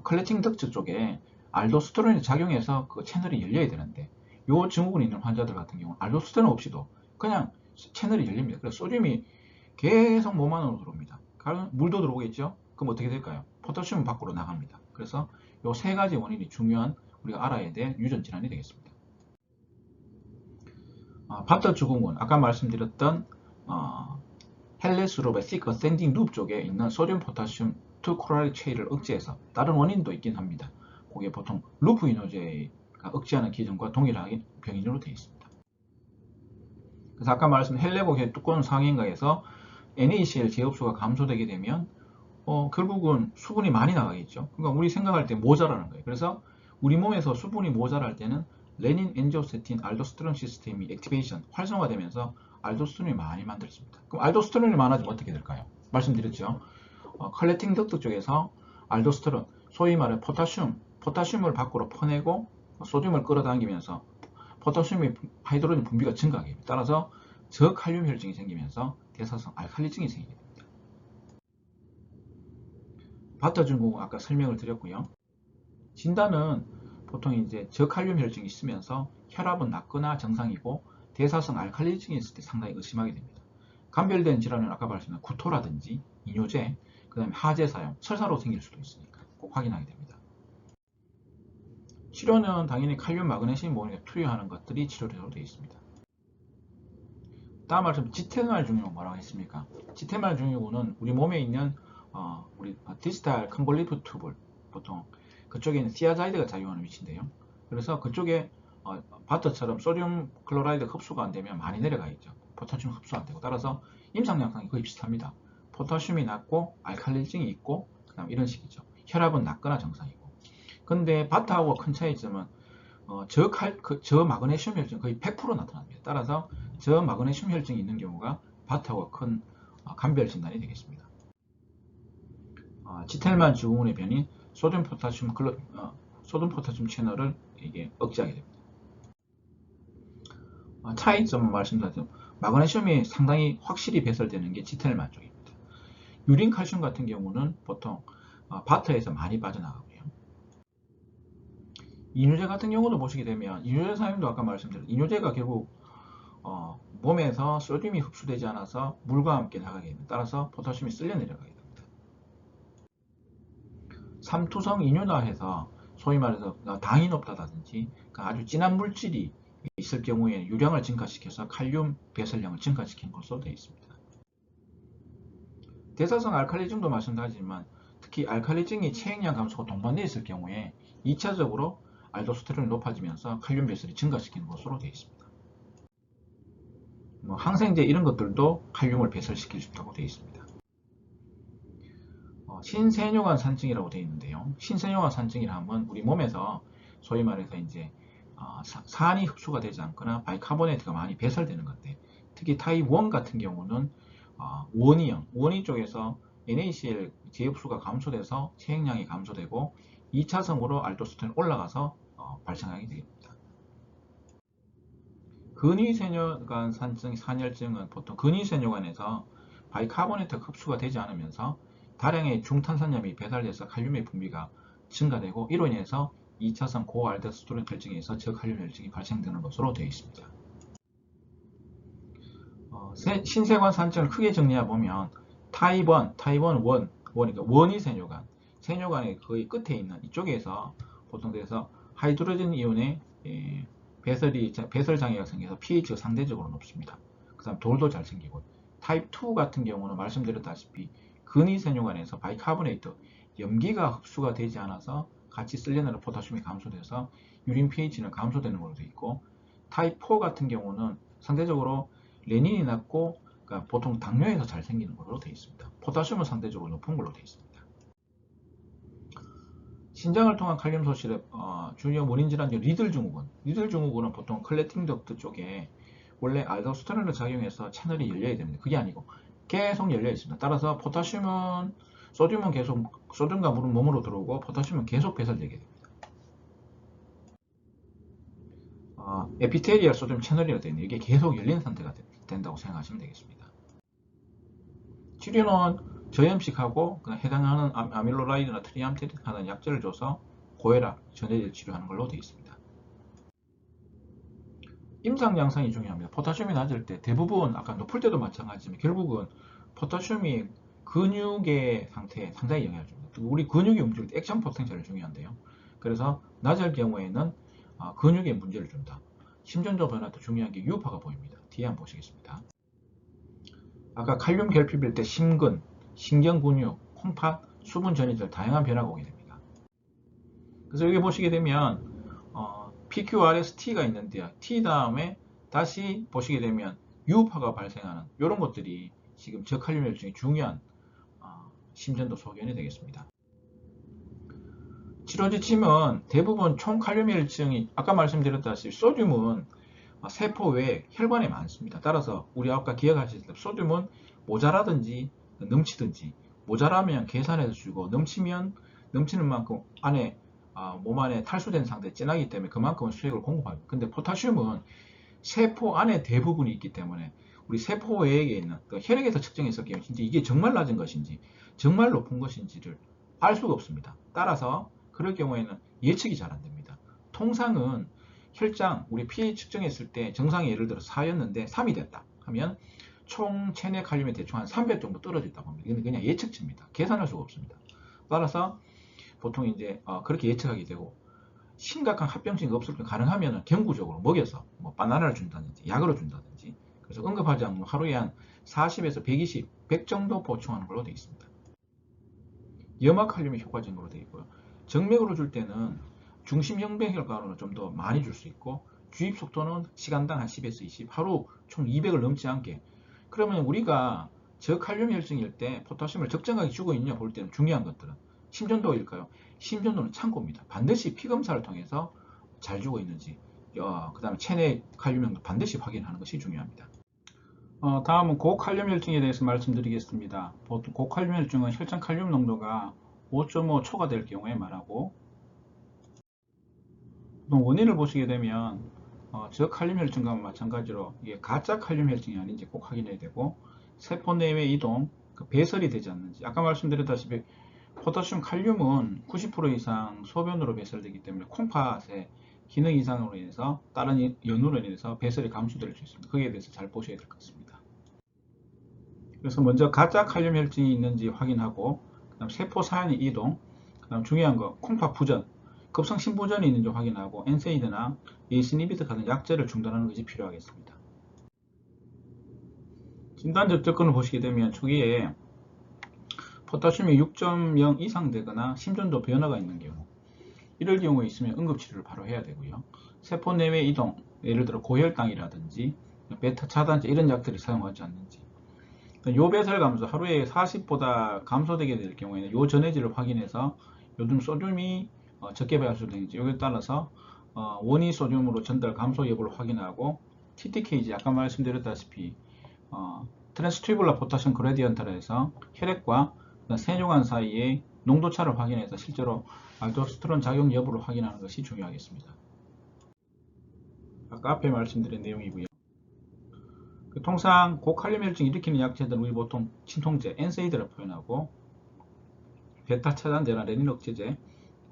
컬렉팅 덕트 쪽에 알도스테론이 작용해서 그 채널이 열려야 되는데, 이 증후군이 있는 환자들 같은 경우는 알도스테론 없이도 그냥 채널이 열립니다. 그래서 소듐이 계속 몸 안으로 들어옵니다. 물도 들어오겠죠? 그럼 어떻게 될까요? 포타슘은 밖으로 나갑니다. 그래서 이 세 가지 원인이 중요한 우리가 알아야 될 유전 질환이 되겠습니다. 바터 증후군, 아까 말씀드렸던 헬레스룹의 시크 어센딩 룹 쪽에 있는 소듐 포타슘 2클로라이드 체이를 억제해서, 다른 원인도 있긴 합니다. 그게 보통 루프 이뇨제가 억제하는 기전과 동일하게 병인으로 되어 있습니다. 그래서 아까 말씀드린 헬레복의 두꺼운 상인가에서 NaCl 제흡수가 감소되게 되면 결국은 수분이 많이 나가겠죠. 그러니까 우리 생각할 때 모자라는 거예요. 그래서 우리 몸에서 수분이 모자랄 때는 레닌, 엔지오세틴, 알도스테론 시스템이 액티베이션, 활성화되면서 알도스테론이 많이 만들어집니다. 그럼 알도스테론이 많아지면 어떻게 될까요? 말씀드렸죠. 컬렉팅 덕트 쪽에서 알도스테론, 소위 말해 포타슘을 밖으로 퍼내고 소듐을 끌어당기면서 포타슘의 하이드로젠 분비가 증가하게 됩니다. 따라서 저칼륨 혈증이 생기면서 대사성 알칼리증이 생기게 됩니다. 바터 증후군 아까 설명을 드렸고요. 진단은 보통 이제 저칼륨 혈증이 있으면서 혈압은 낮거나 정상이고 대사성 알칼리증이 있을 때 상당히 의심하게 됩니다. 감별된 질환은 아까 말씀드린 구토라든지 이뇨제, 그 다음에 하제 사용, 설사로 생길 수도 있으니까 꼭 확인하게 됩니다. 치료는 당연히 칼륨, 마그네슘 모니까 투여하는 것들이 치료로 되어 있습니다. 다음 말씀 지테말 중요는 뭐라고 했습니까? 지테말 중요는 우리 몸에 있는 우리 디스탈 컨볼리프 튜블, 보통 그쪽에 있는 티아자이드가 작용하는 위치인데요. 그래서 그쪽에 바터처럼 소듐 클로라이드 흡수가 안 되면 많이 내려가 있죠. 포타슘 흡수 안 되고, 따라서 임상 양상이 거의 비슷합니다. 포타슘이 낮고 알칼리증이 있고, 그다음 이런 식이죠. 혈압은 낮거나 정상이고. 근데 바타하고 큰 차이점은 저 마그네슘 혈증 거의 100% 나타납니다. 따라서 저 마그네슘 혈증이 있는 경우가 바타하고 큰 감별 진단이 되겠습니다. 지텔만 증후군의 변인 소듐 포타슘 채널을 이게 억제하게 됩니다. 차이점 말씀드렸죠. 마그네슘이 상당히 확실히 배설되는 게 지텔만 쪽입니다. 유린 칼슘 같은 경우는 보통 바타에서 많이 빠져나가고요. 이뇨제 같은 경우도 보시게 되면 이뇨제 사용도 아까 말씀드린 이뇨제가 결국 몸에서 소듐이 흡수되지 않아서 물과 함께 나가게 됩니다. 따라서 포타슘이 쓸려 내려가게 됩니다. 삼투성 이뇨다해서 소위 말해서 당이 높다든지 아주 진한 물질이 있을 경우에 유량을 증가시켜서 칼륨 배설량을 증가시키는 것으로 되어 있습니다. 대사성 알칼리증도 마찬가지지만 특히 알칼리증이 체액량 감소가 동반되어 있을 경우에 2차적으로 알도스테론이 높아지면서 칼륨 배설이 증가시키는 것으로 되어 있습니다. 항생제 이런 것들도 칼륨을 배설시킬 수 있다고 되어 있습니다. 신세뇨관 산증이라고 되어 있는데요. 신세뇨관 산증이라 하면 우리 몸에서 소위 말해서 이제 산이 흡수가 되지 않거나 바이카보네이트가 많이 배설되는 건데, 특히 타입 1 같은 경우는 원이 쪽에서 NaCl 재흡수가 감소돼서 체액량이 감소되고 2차성으로 알도스테론이 올라가서 발생하게 됩니다. 근위세뇨관 산혈증은 보통 근위세뇨관에서 바이카보네이트가 흡수가 되지 않으면서 다량의 중탄산염이 배달돼서 칼륨의 분비가 증가되고, 이로 인해서 2차성 고알도스테론 혈증에서 저칼륨 혈증이 발생되는 것으로 되어 있습니다. 신세관 산증을 크게 정리해 보면 타입 1, 그러니까 원위세뇨관, 세뇨관의 거의 끝에 있는 이쪽에서 보통 돼서 하이드로젠 이온의 배설 장애가 생겨서 pH가 상대적으로 높습니다. 그 다음 돌도 잘 생기고, 타입 2 같은 경우는 말씀드렸다시피 근위세뇨관에서 바이카보네이트, 염기가 흡수가 되지 않아서 같이 쓸려내는 포타슘이 감소돼서 유린 pH는 감소되는 걸로 되어 있고, 타입 4 같은 경우는 상대적으로 레닌이 낮고, 그러니까 보통 당뇨에서 잘 생기는 걸로 되어 있습니다. 포타슘은 상대적으로 높은 걸로 되어 있습니다. 신장을 통한 칼륨 소실의 주요 원인 질환 중 리들 증후군은 보통 클레팅 덕트 쪽에 원래 알도스테론을 작용해서 채널이 열려야 됩니다. 그게 아니고 계속 열려 있습니다. 따라서 소듐은 계속 소듐과 물은 몸으로 들어오고 포타슘은 계속 배설되게 됩니다. 에피테리얼 소듐 채널이라고 되어 있는데 이게 계속 열린 상태가 된다고 생각하시면 되겠습니다. 치료는 저염식하고 해당하는 아밀로라이드나 트리암테린 하는 약제를 줘서 고혈압, 전해질 치료하는 걸로 되어 있습니다. 임상 양상이 중요합니다. 포타슘이 낮을 때 대부분 아까 높을 때도 마찬가지지만 결국은 포타슘이 근육의 상태에 상당히 영향을 줍니다. 우리 근육이 움직일 때 액션 포텐셜이 중요한데요. 그래서 낮을 경우에는 근육에 문제를 준다. 심전도 변화도 중요한 게 유파가 보입니다. 뒤에 한번 보시겠습니다. 아까 칼륨 결핍일 때 심근, 신경근육, 콩팥, 수분 전이들 다양한 변화가 오게 됩니다. 그래서 여기 보시게 되면 PQRS-T가 있는데요. T 다음에 다시 보시게 되면 유파가 발생하는 이런 것들이 지금 저칼륨 혈증의 중요한 심전도 소견이 되겠습니다. 치료 지침은 대부분 총칼륨 혈증이 아까 말씀드렸다시피 소듐은 세포 외에 혈관에 많습니다. 따라서 우리 아까 기억하실 때 소듐은 모자라든지 넘치든지, 모자라면 계산해서 주고 넘치는 만큼 안에 몸 안에 탈수된 상태에 진하기 때문에 그만큼은 수액을 공급합니다. 근데 포타슘은 세포 안에 대부분이 있기 때문에 우리 세포 외에 있는 혈액에서 측정했을 경우 진짜 이게 정말 낮은 것인지 정말 높은 것인지를 알 수가 없습니다. 따라서 그럴 경우에는 예측이 잘 안 됩니다. 통상은 혈장 우리 pH 측정했을 때 정상이 예를 들어 4였는데 3이 됐다 하면 총 체내 칼륨이 대충 한 300 정도 떨어져 있다고 합니다. 이건 그냥 예측치입니다. 계산할 수가 없습니다. 따라서 보통 이제 그렇게 예측하게 되고, 심각한 합병증이 없을 때 가능하면 경구적으로 먹여서 뭐 바나나를 준다든지 약으로 준다든지, 그래서 응급하지 않으면 하루에 한 40에서 120, 100 정도 보충하는 걸로 되어 있습니다. 염화칼륨이 효과적인 걸로 되어 있고요. 정맥으로 줄 때는 중심형변 효과로는 좀 더 많이 줄 수 있고, 주입 속도는 시간당 한 10에서 20, 하루 총 200을 넘지 않게. 그러면 우리가 저칼륨 혈증일 때 포타슘을 적정하게 주고 있냐 볼 때는 중요한 것들은 심전도일까요? 심전도는 참고입니다. 반드시 피검사를 통해서 잘 주고 있는지, 그 다음에 체내 칼륨량도 반드시 확인하는 것이 중요합니다. 다음은 고칼륨 혈증에 대해서 말씀드리겠습니다. 보통 고칼륨 혈증은 혈장 칼륨 농도가 5.5 초과될 경우에 말하고, 원인을 보시게 되면 저칼륨 혈증과 마찬가지로 이게 가짜 칼륨 혈증이 아닌지 꼭 확인해야 되고, 세포 내외 이동, 배설이 되지 않는지. 아까 말씀드렸다시피 포타슘 칼륨은 90% 이상 소변으로 배설되기 때문에 콩팥의 기능 이상으로 인해서 다른 연으로 인해서 배설이 감소될 수 있습니다. 거기에 대해서 잘 보셔야 될 것 같습니다. 그래서 먼저 가짜 칼륨 혈증이 있는지 확인하고, 그다음 세포 사이의 이동, 그다음 중요한 거 콩팥 부전, 급성 신부전이 있는지 확인하고 엔세이드나 ACE 이니비터 같은 약제를 중단하는 것이 필요하겠습니다. 진단적 접근을 보시게 되면 초기에 포타슘이 6.0 이상 되거나 심전도 변화가 있는 경우, 이럴 경우에 있으면 응급치료를 바로 해야 되고요. 세포 내외 이동, 예를 들어 고혈당이라든지 베타 차단제 이런 약들을 사용하지 않는지, 요배설 감소, 하루에 40보다 감소되게 될 경우에는 요 전해질을 확인해서 요즘 소듐이 적게 배출되는지, 여기에 따라서 원이 소듐으로 전달 감소 여부를 확인하고, TTKG 아까 말씀드렸다시피 트랜스튜뷸러 포타슘 그레디언트라 해서 혈액과 세뇨관 사이의 농도차를 확인해서 실제로 알도스테론 작용 여부를 확인하는 것이 중요하겠습니다. 아까 앞에 말씀드린 내용이고요. 통상 고칼륨 혈증 일으키는 약제들은 우리 보통 진통제, 엔세이드를 표현하고, 베타 차단제나 레닌 억제제,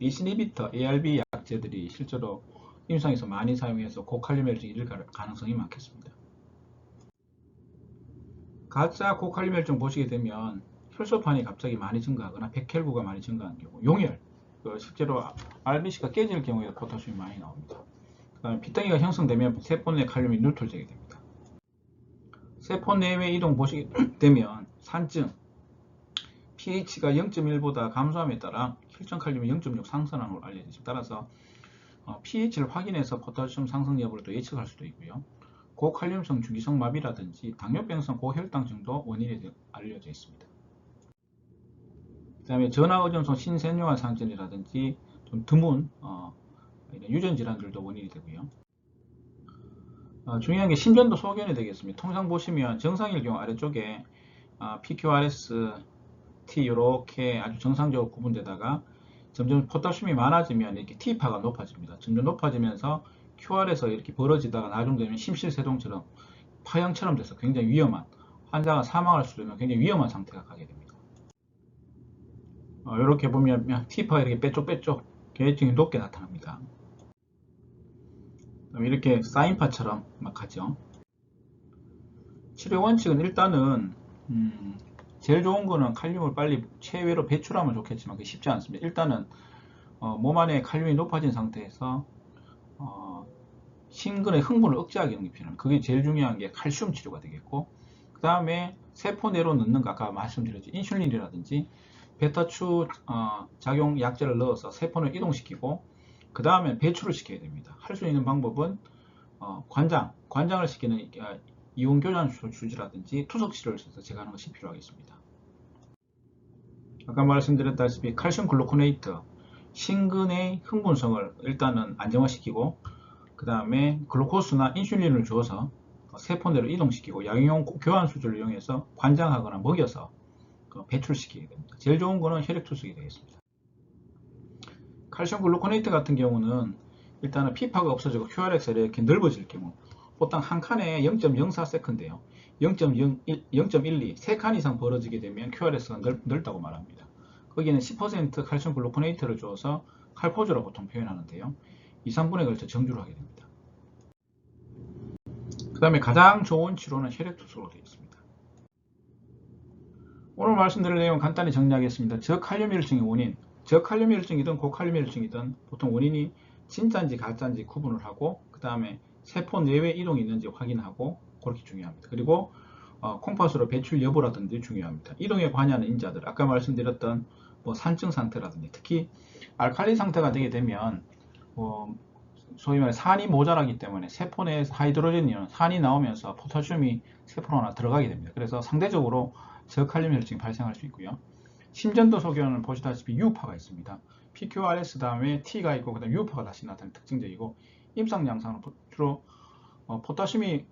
ACE 이니비터, ARB 약제들이 실제로 임상에서 많이 사용해서 고칼륨 혈증이 일어날 가능성이 많겠습니다. 가짜 고칼륨 혈증 보시게 되면 혈소판이 갑자기 많이 증가하거나 백혈구가 많이 증가하는 경우, 용혈, 실제로 RBC가 깨질 경우에 포타슘이 많이 나옵니다. 그 다음에 피덩이가 형성되면 세포 내 칼륨이 누출되게 됩니다. 세포 내외 이동 보시게 되면 산증, pH가 0.1보다 감소함에 따라 혈전 칼륨이 0.6 상승하는 걸로 알려져 있습니다. 따라서 pH를 확인해서 포타슘 상승 여부를 또 예측할 수도 있고요. 고칼륨성 주기성 마비라든지 당뇨병성 고혈당증도 원인이 알려져 있습니다. 그 다음에 전화의존성 신세뇨관 상전이라든지 좀 드문 유전 질환들도 원인이 되고요. 중요한 게 심전도 소견이 되겠습니다. 통상 보시면 정상일 경우 아래쪽에 PQRS, T 이렇게 아주 정상적으로 구분되다가 점점 포타슘이 많아지면 이렇게 T파가 높아집니다. 점점 높아지면서 QR에서 이렇게 벌어지다가 나중 되면 심실세동처럼 파형처럼 돼서 굉장히 위험한, 환자가 사망할 수도 있는 굉장히 위험한 상태가 가게 됩니다. 이렇게 보면 T파가 이렇게 빼쪽빼쪽 계획증이 높게 나타납니다. 이렇게 사인파처럼 막 하죠. 치료 원칙은 일단은 제일 좋은 거는 칼륨을 빨리 체외로 배출하면 좋겠지만 그게 쉽지 않습니다. 일단은 몸 안에 칼륨이 높아진 상태에서 심근의 흥분을 억제하기 하는 게 필요합니다. 그게 제일 중요한 게 칼슘 치료가 되겠고, 그 다음에 세포 내로 넣는 거 아까 말씀드렸죠. 인슐린이라든지 베타추 작용 약제를 넣어서 세포를 이동시키고 그 다음에 배출을 시켜야 됩니다. 할 수 있는 방법은 관장을 시키는 이온 교환 주지라든지 투석 치료를 써서 제거하는 것이 필요하겠습니다. 아까 말씀드렸다시피 칼슘 글루코네이트, 심근의 흥분성을 일단은 안정화시키고 그 다음에 글루코스나 인슐린을 주어서 세포 내로 이동시키고 양이온 교환 수지를 이용해서 관장하거나 먹여서 배출시키게 됩니다. 제일 좋은 거는 혈액 투석이 되겠습니다. 칼슘 글루코네이트 같은 경우는 일단은 피파가 없어지고 QRS가 이렇게 넓어질 경우 보통 한 칸에 0.04세컨드예요. 0.12, 3칸 이상 벌어지게 되면 QRS가 넓다고 말합니다. 거기는 10% 칼슘 글루코네이트를 주어서 칼포즈라고 보통 표현하는데요. 2, 3분에 걸쳐 정주를 하게 됩니다. 그 다음에 가장 좋은 치료는 혈액투석으로 되어 있습니다. 오늘 말씀드릴 내용은 간단히 정리하겠습니다. 저칼륨혈증의 원인, 저칼륨혈증이든 고칼륨혈증이든 보통 원인이 진짜인지 가짜인지 구분을 하고 그 다음에 세포 내외 이동이 있는지 확인하고 그렇게 중요합니다. 그리고 콩팥으로 배출 여부라든지 중요합니다. 이동에 관여하는 인자들, 아까 말씀드렸던 뭐 산증 상태라든지 특히 알칼리 상태가 되게 되면 소위 말해 산이 모자라기 때문에 세포 내에 하이드로젠 이온, 산이 나오면서 포타슘이 세포로 하나 들어가게 됩니다. 그래서 상대적으로 저칼륨 혈증이 발생할 수 있고요. 심전도 소견을 보시다시피 U파가 있습니다. PQRS 다음에 T가 있고 그다음 U파가 다시 나타나는 특징적이고 임상 양상은 주로 포타슘이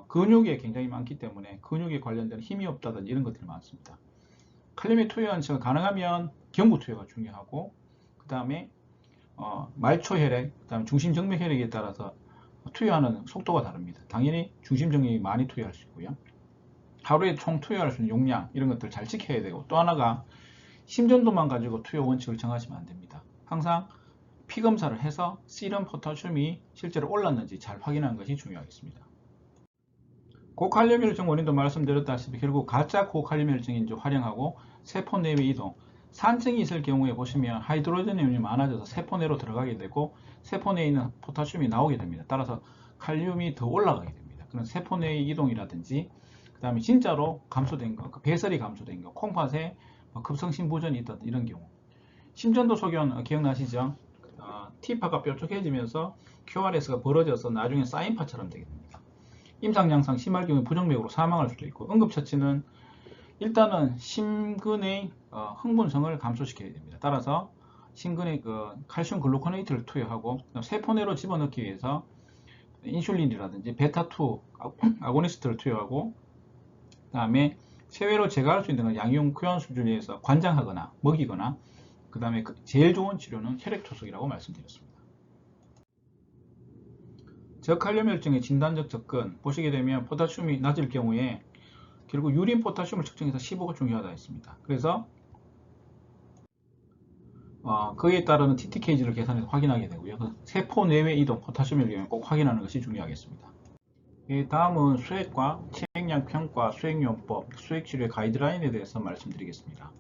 근육에 굉장히 많기 때문에 근육에 관련된 힘이 없다든지 이런 것들이 많습니다. 칼륨의 투여 원칙은 가능하면 경구 투여가 중요하고 그 다음에 말초혈액, 그 다음에 중심정맥혈액에 따라서 투여하는 속도가 다릅니다. 당연히 중심정맥이 많이 투여할 수 있고요. 하루에 총 투여할 수 있는 용량 이런 것들을 잘 지켜야 되고 또 하나가 심전도만 가지고 투여 원칙을 정하시면 안 됩니다. 항상 피 검사를 해서 시럼 포타슘이 실제로 올랐는지 잘 확인하는 것이 중요하겠습니다. 고칼륨혈증 원인도 말씀드렸다시피 결국 가짜 고칼륨혈증인지 활용하고 세포 내외 이동, 산증이 있을 경우에 보시면 하이드로젠 이온이 많아져서 세포 내로 들어가게 되고 세포 내에 있는 포타슘이 나오게 됩니다. 따라서 칼륨이 더 올라가게 됩니다. 그런 세포 내의 이동이라든지 그 다음에 진짜로 감소된 거, 배설이 감소된 거, 콩팥에 급성심부전이 있다든 이런 경우. 심전도 소견 기억나시죠? T파가 뾰족해지면서 QRS가 벌어져서 나중에 사인파처럼 되게 됩니다. 임상양상 심할 경우에 부정맥으로 사망할 수도 있고 응급처치는 일단은 심근의 흥분성을 감소시켜야 됩니다. 따라서 심근의 칼슘 글루코네이트를 투여하고 세포 내로 집어넣기 위해서 인슐린이라든지 베타2 아고니스트를 투여하고 그 다음에 체외로 제거할 수 있는 양이온 교환 수준에서 관장하거나 먹이거나 그 다음에 제일 좋은 치료는 혈액초석이라고 말씀드렸습니다. 저칼륨혈증의 진단적 접근 보시게 되면 포타슘이 낮을 경우에 결국 유린 포타슘을 측정해서 15가 중요하다 했습니다. 그래서 그에 따르는 TTKG를 계산해서 확인하게 되고요. 세포 내외 이동 포타슘의 경우에 꼭 확인하는 것이 중요하겠습니다. 다음은 수액과 체액량 평가, 수액요법, 수액치료의 가이드라인에 대해서 말씀드리겠습니다.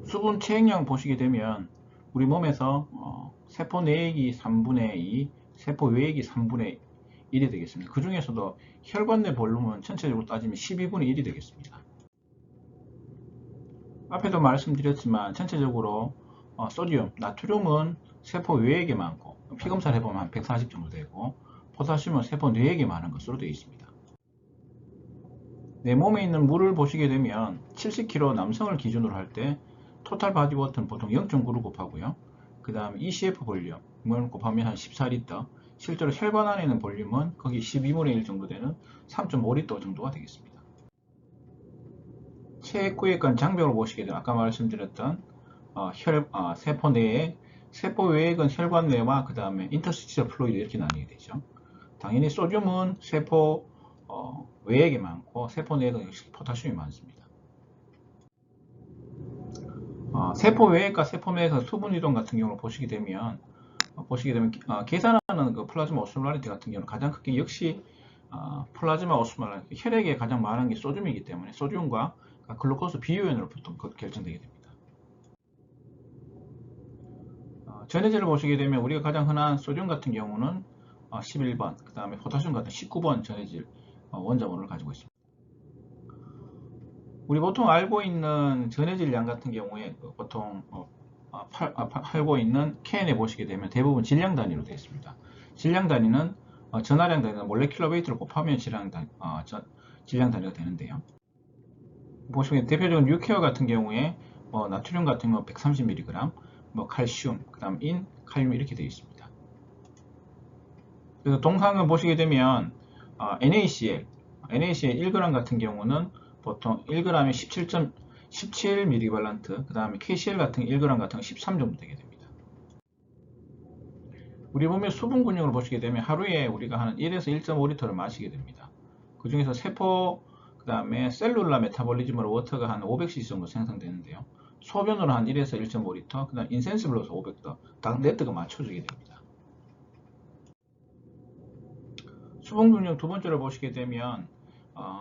수분 체액량 보시게 되면 우리 몸에서 세포 내액이 3분의 2, 세포 외액이 3분의 1이 되겠습니다. 그 중에서도 혈관 내 볼륨은 전체적으로 따지면 12분의 1이 되겠습니다. 앞에도 말씀드렸지만 전체적으로 소듐, 나트륨은 세포 외액에 많고 피검사를 해보면 한 140 정도 되고 포타슘은 세포 내액에 많은 것으로 되어 있습니다. 내 몸에 있는 물을 보시게 되면 70kg 남성을 기준으로 할 때 토탈 바디 워터는 보통 0.9를 곱하고요. 그 다음 ECF 볼륨을 곱하면 한 14리터, 실제로 혈관 안에 있는 볼륨은 거기 12분의 1 정도 되는 3.5리터 정도가 되겠습니다. 체액구액관 장벽을 보시게 되면 아까 말씀드렸던 세포 내에 세포 외액은 혈관 내와 그 다음에 인터스티셜 플루이드 이렇게 나뉘게 되죠. 당연히 소듐은 세포 외액이 많고 세포 내에는 역시 포타슘이 많습니다. 세포 외액과 세포 내에서 수분 이동 같은 경우를 보시게 되면 계산하는 그 플라즈마 오스몰라리티 같은 경우는 가장 크게 역시 플라즈마 오스몰라리티 혈액에 가장 많은 게 소듐이기 때문에 소듐과 글루코스 비율로 보통 결정되게 됩니다. 전해질을 보시게 되면 우리가 가장 흔한 소듐 같은 경우는 11번, 그 다음에 포타슘 같은 19번 전해질 원자번호를 가지고 있습니다. 우리 보통 알고 있는 전해질 양 같은 경우에 보통 알고 있는 캔에 보시게 되면 대부분 질량 단위로 되어 있습니다. 질량 단위는 전하량 단위는 몰레큘러 웨이트를 곱하면 질량 단위가 되는데요. 보시면 대표적으로 뉴케어 같은 경우에 나트륨 같은 경우 130mg, 칼슘, 그 다음 칼륨 이렇게 되어 있습니다. 그래서 동상을 보시게 되면 NaCl 1g 같은 경우는 보통 1g에 17mg, 그 다음에 KCl 같은 1g 같은 경우 13 정도 되게 됩니다. 우리 몸의 수분 근육을 보시게 되면 하루에 우리가 한 1에서 1.5리터를 마시게 됩니다. 그 중에서 세포, 그 다음에 셀룰라 메타볼리즘으로 워터가 한 500cc 정도 생성되는데요. 소변으로 한 1에서 1.5리터, 그 다음 인센시블로서 500더, 각 네트가 맞춰지게 됩니다. 수분 근육 두 번째로 보시게 되면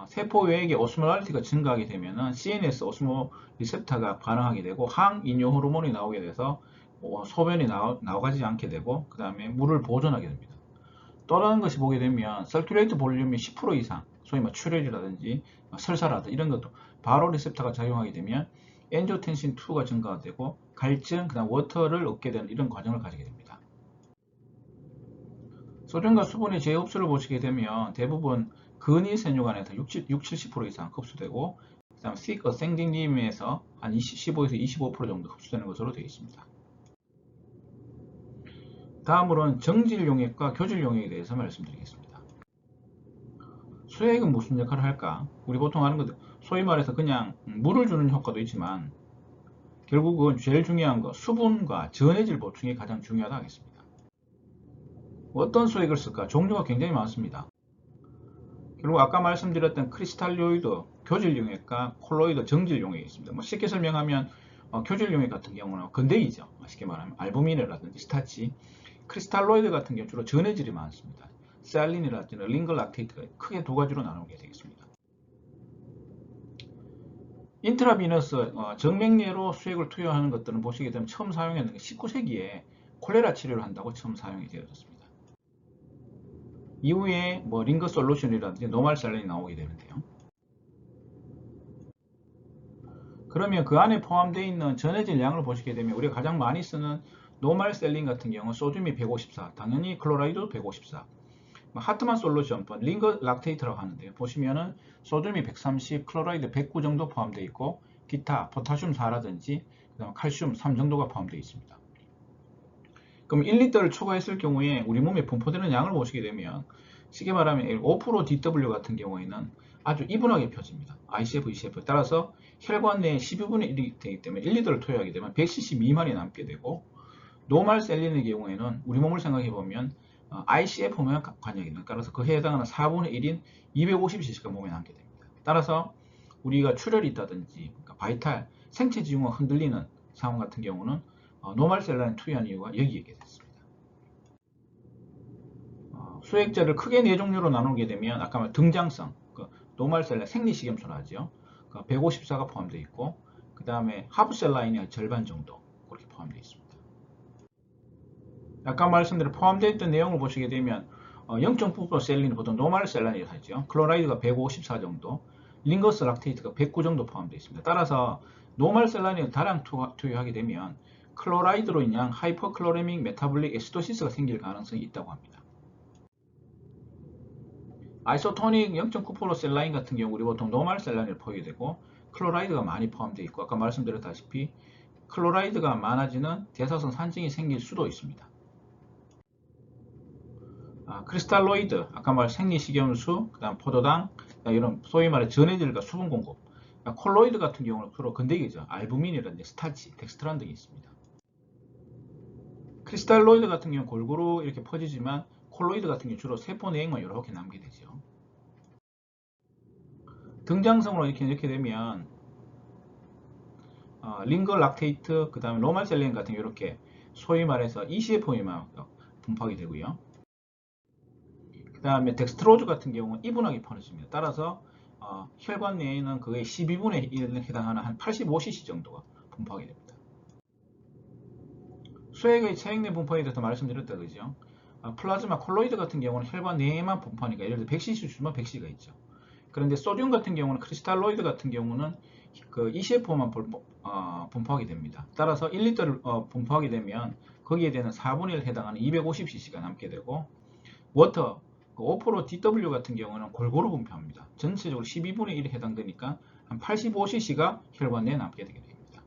세포 외액의 오스모랄리티가 증가하게 되면은 CNS 오스모 리셉터가 반응하게 되고 항이뇨 호르몬이 나오게 돼서 소변이 나가지 않게 되고 그 다음에 물을 보존하게 됩니다. 또 다른 것이 보게 되면 서큘레이트 볼륨이 10% 이상, 소위 출혈이라든지 설사라든지 이런 것도 바로 리셉터가 작용하게 되면 엔지오텐신2가 증가가 되고 갈증, 그 다음 워터를 얻게 되는 이런 과정을 가지게 됩니다. 소변과 수분의 재흡수를 보시게 되면 대부분 근위센뇨간에서 60-70% 이상 흡수되고 그 다음 thick ascending lim에서 한 15에서 25% 정도 흡수되는 것으로 되어 있습니다. 다음으로는 정질 용액과 교질 용액에 대해서 말씀드리겠습니다. 수액은 무슨 역할을 할까? 우리 보통 하는 것, 소위 말해서 그냥 물을 주는 효과도 있지만 결국은 제일 중요한 거 수분과 전해질 보충이 가장 중요하다 하겠습니다. 어떤 수액을 쓸까? 종류가 굉장히 많습니다. 그리고 아까 말씀드렸던 크리스탈로이드 교질 용액과 콜로이드 정질 용액이 있습니다. 뭐 쉽게 설명하면 교질 용액 같은 경우는 건데기죠. 쉽게 말하면 알부민이라든지 스타치, 크리스탈로이드 같은 경우 주로 전해질이 많습니다. 살린이라든지 링거 락테이트가 크게 두 가지로 나누게 되겠습니다. 인트라비너스 정맥류로 수액을 투여하는 것들은 보시게 되면 처음 사용했는 게 19세기에 콜레라 치료를 한다고 처음 사용이 되어졌습니다. 이후에 뭐 링거 솔루션이라든지 노말 살린이 나오게 되는데요. 그러면 그 안에 포함되어 있는 전해질 양을 보시게 되면 우리가 가장 많이 쓰는 노말 셀린 같은 경우 소듐이 154, 당연히 클로라이드도 154. 하트만 솔루션, 링거 락테이트라고 하는데요. 보시면은 소듐이 130, 클로라이드 109 정도 포함되어 있고 기타 포타슘 4라든지 그다음 칼슘 3 정도가 포함되어 있습니다. 그럼 1리터를 초과했을 경우에 우리 몸에 분포되는 양을 보시게 되면 쉽게 말하면 5% DW 같은 경우에는 아주 이분하게 펴집니다. ICF, ECF 따라서 혈관 내에 12분의 1이 되기 때문에 1리터를 투여하게 되면 100cc 미만이 남게 되고 노말 셀린의 경우에는 우리 몸을 생각해 보면 ICF만 관여하게 됩니다. 따라서 그에 해당하는 4분의 1인 250cc가 몸에 남게 됩니다. 따라서 우리가 출혈이 있다든지 그러니까 바이탈, 생체 지형이 흔들리는 상황 같은 경우는 노말 셀린을 투여한 이유가 여기에 있게 됐습니다. 수액제를 크게 네 종류로 나누게 되면 아까 말 등장성, 노말 셀린 생리식염수로 하죠. 154가 포함되어 있고 그 다음에 하브셀라인의 절반 정도 그렇게 포함되어 있습니다. 아까 말씀드린 포함되어 있던 내용을 보시게 되면 0.9% 셀린은 보통 노말 셀린이라고 하죠. 클로라이드가 154 정도, 링거스 락테이트가 109 정도 포함되어 있습니다. 따라서 노말 셀린을 다량 투여하게 되면 클로라이드로 인한 하이퍼클로레믹 메타볼릭 에시도시스가 생길 가능성이 있다고 합니다. 아이소토닉 0.9% 셀라인 같은 경우 우리 보통 노말 셀라인을 포함이 되고 클로라이드가 많이 포함되어 있고 아까 말씀드렸다시피 클로라이드가 많아지는 대사성 산증이 생길 수도 있습니다. 크리스탈로이드, 아까 말 생리식염수, 그 다음 포도당, 이런 소위 말해 전해질과 수분 공급. 콜로이드 같은 경우는 주로 건데기죠. 알부민이라든지 스타치, 덱스트란 등이 있습니다. 크리스탈로이드 같은 경우는 골고루 이렇게 퍼지지만 콜로이드 같은 경우 주로 세포 내액만 이렇게 남게 되죠. 등장성으로 이렇게 되면 링거 락테이트, 그 다음에 노말 셀린 같은 경우 이렇게 소위 말해서 ECF에만 분포하게 되고요. 그 다음에 덱스트로즈 같은 경우는 이분하게 퍼집니다. 따라서 혈관 내에는 그의 12분의 1에 해당하는 한 85cc 정도가 분포하게 됩니다. 수액의 체액 내 분포에 대해서 말씀드렸다 그죠? 플라즈마 콜로이드 같은 경우는 혈관 내에만 분포하니까 예를 들어 100cc 주면 100cc가 있죠. 그런데 소듐 같은 경우는 크리스탈로이드 같은 경우는 그 ECF만 분포하게 됩니다. 따라서 1리터를 분포하게 되면 거기에 대한 4분의 1 해당하는 250cc가 남게 되고 워터 5% DW 같은 경우는 골고루 분포합니다. 전체적으로 12분의 1에 해당되니까 한 85cc가 혈관 내에 남게 되게 됩니다.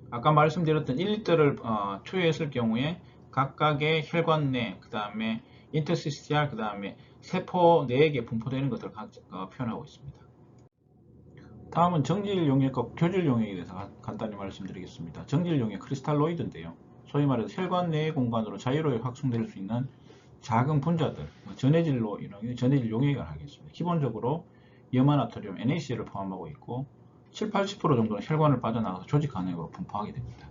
아까 말씀드렸던 1리터를 투여했을 경우에 각각의 혈관 내, 그 다음에 인터스티시알, 그 다음에 세포 내에게 분포되는 것들을 표현하고 있습니다. 다음은 정질 용액과 교질 용액에 대해서 간단히 말씀드리겠습니다. 정질 용액 크리스탈로이드인데요. 소위 말해서 혈관 내의 공간으로 자유롭게 확충될 수 있는 작은 분자들, 전해질로 이런 전해질 용액을 하겠습니다. 기본적으로 염화나트륨, NaCl을 포함하고 있고 70-80% 정도는 혈관을 빠져나가서 조직 간액으로 분포하게 됩니다.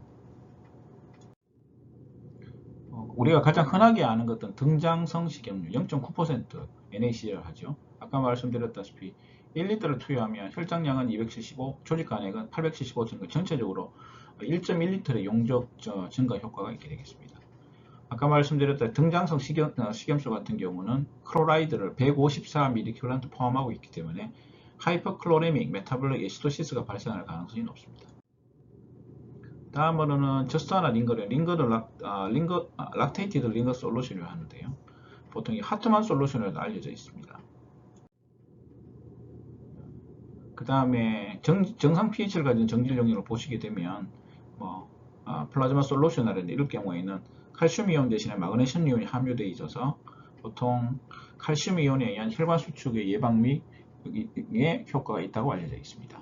우리가 가장 흔하게 아는 것은 등장성 식염류 0.9% NaCl을 하죠. 아까 말씀드렸다시피 1리터를 투여하면 혈장량은 275, 조직 간액은 875 증가, 전체적으로 1.1리터의 용적 증가 효과가 있게 되겠습니다. 아까 말씀드렸던 등장성 식염수 같은 경우는 클로라이드를 154mg 포함하고 있기 때문에 하이퍼클로레믹 메타볼릭 에시도시스가 발생할 가능성이 높습니다. 다음으로는 저스트하나 링거를 락테이티드 링거 솔루션을 하는데요. 보통 이 하트만 솔루션으로 알려져 있습니다. 그 다음에 정상 pH를 가진 정질 용액을 보시게 되면 플라즈마 솔루션이라든지 이럴 경우에는 칼슘 이온 대신에 마그네슘 이온이 함유되어 있어서 보통 칼슘 이온에 의한 혈관 수축의 예방 및 효과가 있다고 알려져 있습니다.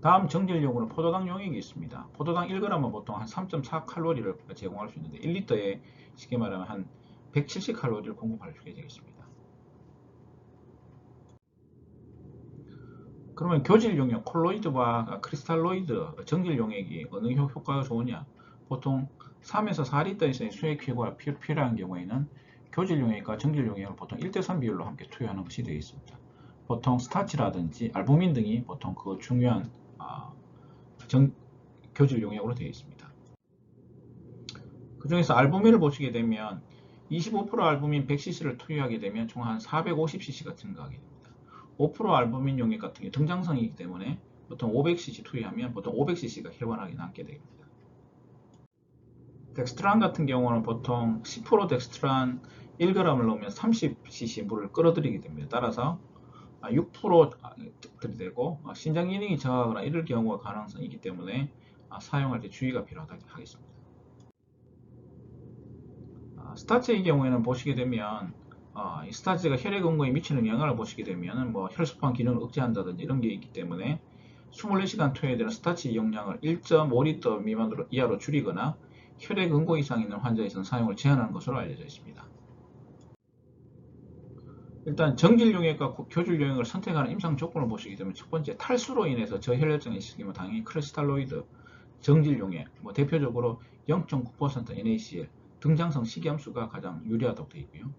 다음 정질용으로 포도당 용액이 있습니다. 포도당 1g은 보통 한 3.4칼로리를 제공할 수 있는데 1리터에 쉽게 말하면 한 170칼로리를 공급할 수 있게 되겠습니다. 그러면 교질용액 콜로이드와 크리스탈로이드 정질용액이 어느 효과가 좋으냐? 보통 3에서 4리터 이상의 수액 쾌거가 필요한 경우에는 교질용액과 정질용액을 보통 1대3 비율로 함께 투여하는 것이 되어 있습니다. 보통 스타치라든지 알부민 등이 보통 그 중요한 교질 용액으로 되어 있습니다. 그 중에서 알부민을 보시게 되면 25% 알부민 100cc를 투여하게 되면 총 한 450cc가 증가하게 됩니다. 5% 알부민 용액 같은 경우 등장성이기 때문에 보통 500cc 투여하면 보통 500cc가 혈관하게 남게 됩니다. 덱스트란 같은 경우는 보통 10% 덱스트란 1g을 넣으면 30cc 물을 끌어들이게 됩니다. 따라서 6% 들이대고 신장 기능이 저하거나 이럴 경우가 가능성이 있기 때문에 사용할 때 주의가 필요하다고 하겠습니다. 스타치의 경우에는 보시게 되면 이 스타치가 혈액 응고에 미치는 영향을 보시게 되면 혈소판 기능을 억제한다든지 이런 게 있기 때문에 24시간 투여되는 스타치 용량을 1.5리터 미만으로 이하로 줄이거나 혈액 응고 이상 있는 환자에서는 사용을 제한하는 것으로 알려져 있습니다. 일단 정질용액과 교질용액을 선택하는 임상 조건을 보시게 되면 첫 번째 탈수로 인해서 저혈혈증이 생기면 당연히 크리스탈로이드, 정질용액, 대표적으로 0.9% NaCl, 등장성 식염수가 가장 유리하다고 되어 있고요.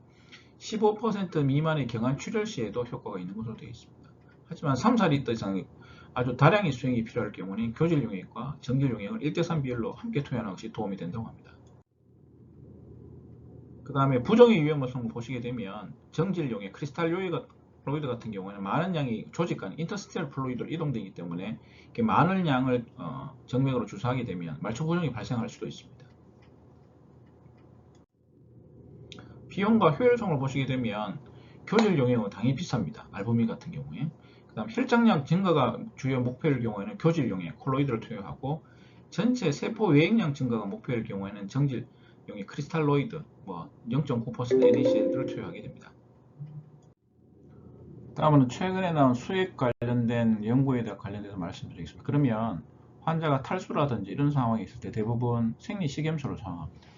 15% 미만의 경한 출혈 시에도 효과가 있는 것으로 되어 있습니다. 하지만 3, 4리터 이상 아주 다량의 수액이 필요할 경우는 교질용액과 정질용액을 1대3 비율로 함께 투여하는 것이 도움이 된다고 합니다. 그 다음에 부정의 위험성을 보시게 되면 정질용액, 크리스탈로이드 같은 경우에는 많은 양이 조직 간 인터스텔 플루이드로 이동되기 때문에 이렇게 많은 양을 정맥으로 주사하게 되면 말초 부종이 발생할 수도 있습니다. 비용과 효율성을 보시게 되면 교질용액은 당연히 비쌉니다. 알부민 같은 경우에. 그 다음 혈장량 증가가 주요 목표일 경우에는 교질용액, 콜로이드를 투여하고 전체 세포 외액량 증가가 목표일 경우에는 정질용액, 크리스탈로이드, 0.9% NaCl을 투여하게 됩니다. 다음은 최근에 나온 수액 관련된 연구에 대해 관련해서 말씀드리겠습니다. 그러면 환자가 탈수라든지 이런 상황이 있을 때 대부분 생리식염수를 사용합니다.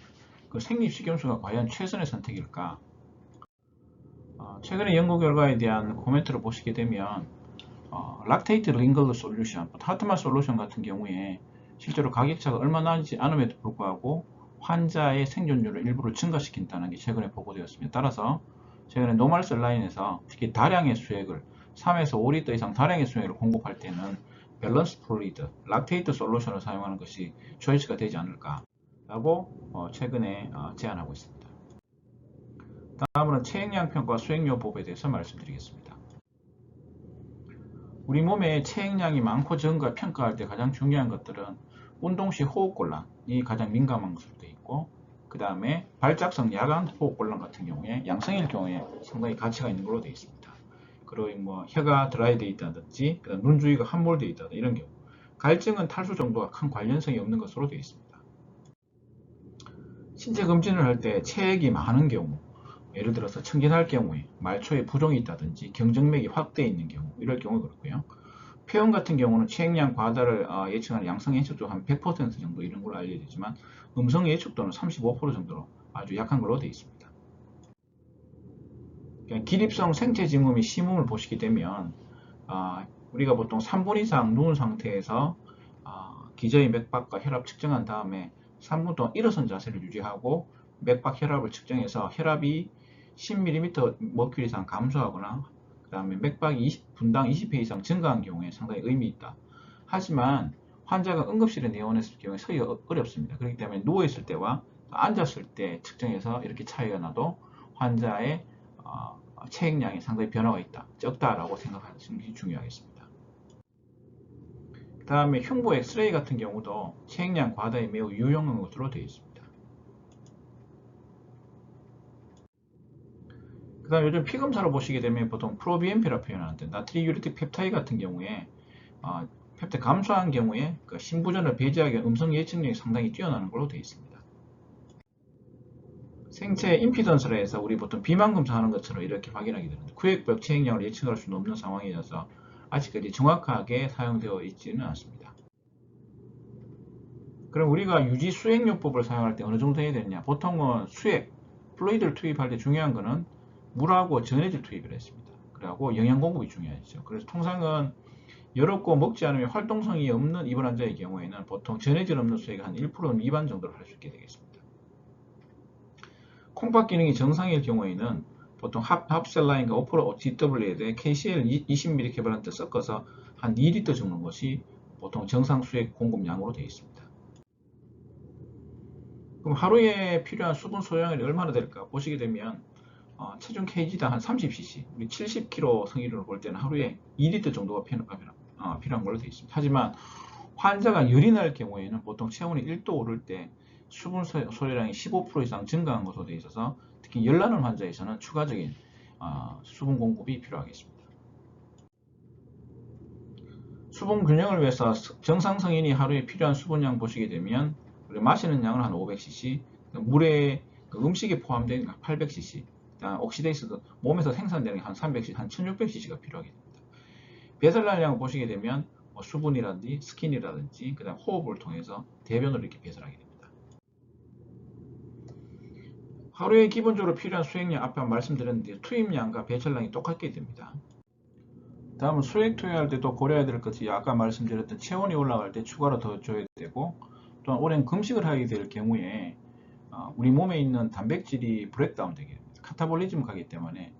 그 생리식염수가 과연 최선의 선택일까? 최근의 연구 결과에 대한 코멘트를 보시게 되면 락테이트 링거 솔루션, 하트만 솔루션 같은 경우에 실제로 가격차가 얼마 나지 않음에도 불구하고 환자의 생존율을 일부러 증가시킨다는 게 최근에 보고되었습니다. 따라서 최근에 노멀셀 라인에서 특히 다량의 수액을 3에서 5리터 이상 다량의 수액을 공급할 때는 밸런스 플루이드, 락테이트 솔루션을 사용하는 것이 초이스가 되지 않을까 라고 최근에 제안하고 있습니다. 다음으로 체액량 평가 수액요법에 대해서 말씀드리겠습니다. 우리 몸에 체액량이 많고 적은 걸 평가할 때 가장 중요한 것들은 운동 시 호흡곤란이 가장 민감한 것으로 되어 있고, 그 다음에 발작성 야간 호흡곤란 같은 경우에 양성일 경우에 상당히 가치가 있는 걸로 되어 있습니다. 그리고 혀가 드라이되어 있다든지 눈 주위가 함몰되어 있다든지 이런 경우, 갈증은 탈수 정도와 큰 관련성이 없는 것으로 되어 있습니다. 신체 검진을 할 때 체액이 많은 경우, 예를 들어서 청진할 경우에 말초에 부종이 있다든지 경정맥이 확대해 있는 경우, 이럴 경우 그렇고요. 폐원 같은 경우는 체액량 과다를 예측하는 양성 예측도 한 100% 정도 이런 걸로 알려져 있지만 음성 예측도는 35% 정도로 아주 약한 걸로 되어 있습니다. 기립성 생체 징후 및 심음을 보시게 되면 우리가 보통 3분 이상 누운 상태에서 기저의 맥박과 혈압 측정한 다음에 3분 동안 일어선 자세를 유지하고 맥박 혈압을 측정해서 혈압이 10mm 머큐리 이상 감소하거나 그 다음에 맥박이 분당 20회 이상 증가한 경우에 상당히 의미 있다. 하지만 환자가 응급실에 내원했을 경우에 서기가 어렵습니다. 그렇기 때문에 누워있을 때와 앉았을 때 측정해서 이렇게 차이가 나도 환자의 체액량이 상당히 변화가 있다, 적다라고 생각하시는 것이 중요하겠습니다. 그 다음에 흉부 엑스레이 같은 경우도 체액량 과다에 매우 유용한 것으로 되어 있습니다. 그 다음 요즘 피검사로 보시게 되면 보통 프로비엠피라 표현하는데 나트리유리틱 펩타이드 같은 경우에 펩타이드 감소한 경우에 그 신부전을 배제하기 위한 음성 예측력이 상당히 뛰어나는 걸로 되어 있습니다. 생체 임피던스라 해서 우리 보통 비만 검사하는 것처럼 이렇게 확인하게 되는데 구획벽 체액량을 예측할 수는 없는 상황이라서 아직까지 정확하게 사용되어 있지는 않습니다. 그럼 우리가 유지 수액요법을 사용할 때 어느 정도 해야 되느냐? 보통은 수액, 플루이드를 투입할 때 중요한 거는 물하고 전해질 투입을 했습니다. 그리고 영양 공급이 중요하죠. 그래서 통상은 여롭고 먹지 않으면 활동성이 없는 입원 환자의 경우에는 보통 전해질 없는 수액 한 1% 미만 정도를 할 수 있게 되겠습니다. 콩팥 기능이 정상일 경우에는 보통 합셀라인과 5% DW에 KCl 20ml 개발한테 섞어서 한 2리터 정도는 것이 보통 정상 수액 공급량으로 되어 있습니다. 그럼 하루에 필요한 수분 소량이 얼마나 될까 보시게 되면 체중 kg당 한 30cc, 우리 70kg 성인으로 볼 때는 하루에 2리터 정도가 필요한 걸로 되어 있습니다. 하지만 환자가 열이 날 경우에는 보통 체온이 1도 오를 때 수분 소요량이 15% 이상 증가한 것으로 되어 있어서 특히 열 나는 환자에서는 추가적인 수분 공급이 필요하겠습니다. 수분 균형을 위해서 정상 성인이 하루에 필요한 수분량 보시게 되면 우리 마시는 양은 한 500cc, 물에 음식에 포함된 800cc, 옥시데이스도 몸에서 생산되는 게 한 300cc, 한 1600cc가 필요하게 됩니다. 배설량을 보시게 되면 수분이라든지 스킨이라든지 그다음 호흡을 통해서 대변으로 이렇게 배설하게 됩니다. 하루에 기본적으로 필요한 수액량 앞에 말씀드렸는데 투입량과 배설량이 똑같게 됩니다. 다음은 수액 투여할 때도 고려해야 될 것이 아까 말씀드렸던 체온이 올라갈 때 추가로 더 줘야 되고 또한 오랜 금식을 하게 될 경우에 우리 몸에 있는 단백질이 브레이크다운 되게 됩니다. 카타볼리즘 가기 때문에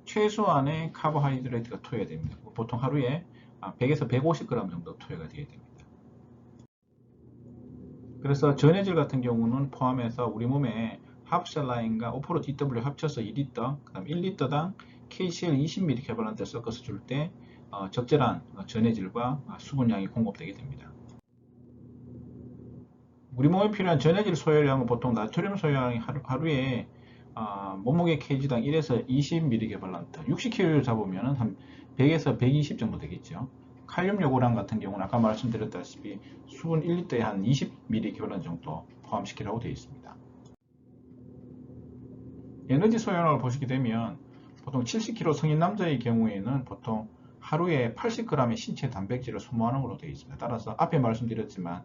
최소한의 카보하이드레이트가 투여해야 됩니다. 보통 하루에 100에서 150g 정도 투여가 되어야 됩니다. 그래서 전해질 같은 경우는 포함해서 우리 몸에 합셀라인과 5% DW 합쳐서 2리터, 그 다음 1리터당 KCl 20ml 개발한테 섞어서 줄 때 적절한 전해질과 수분량이 공급되게 됩니다. 우리 몸에 필요한 전해질 소요량은 보통 나트륨 소요량이 하루에 몸무게 kg당 1에서 20ml 개발란트, 60kg 잡으면 한 100에서 120 정도 되겠죠. 칼륨 요구량 같은 경우는 아까 말씀드렸다시피 수분 1리터에 한 20ml 개발란 정도 포함시키라고 되어 있습니다. 에너지 소요량을 보시게 되면 보통 70kg 성인 남자의 경우에는 보통 하루에 80g의 신체 단백질을 소모하는 걸로 되어 있습니다. 따라서 앞에 말씀드렸지만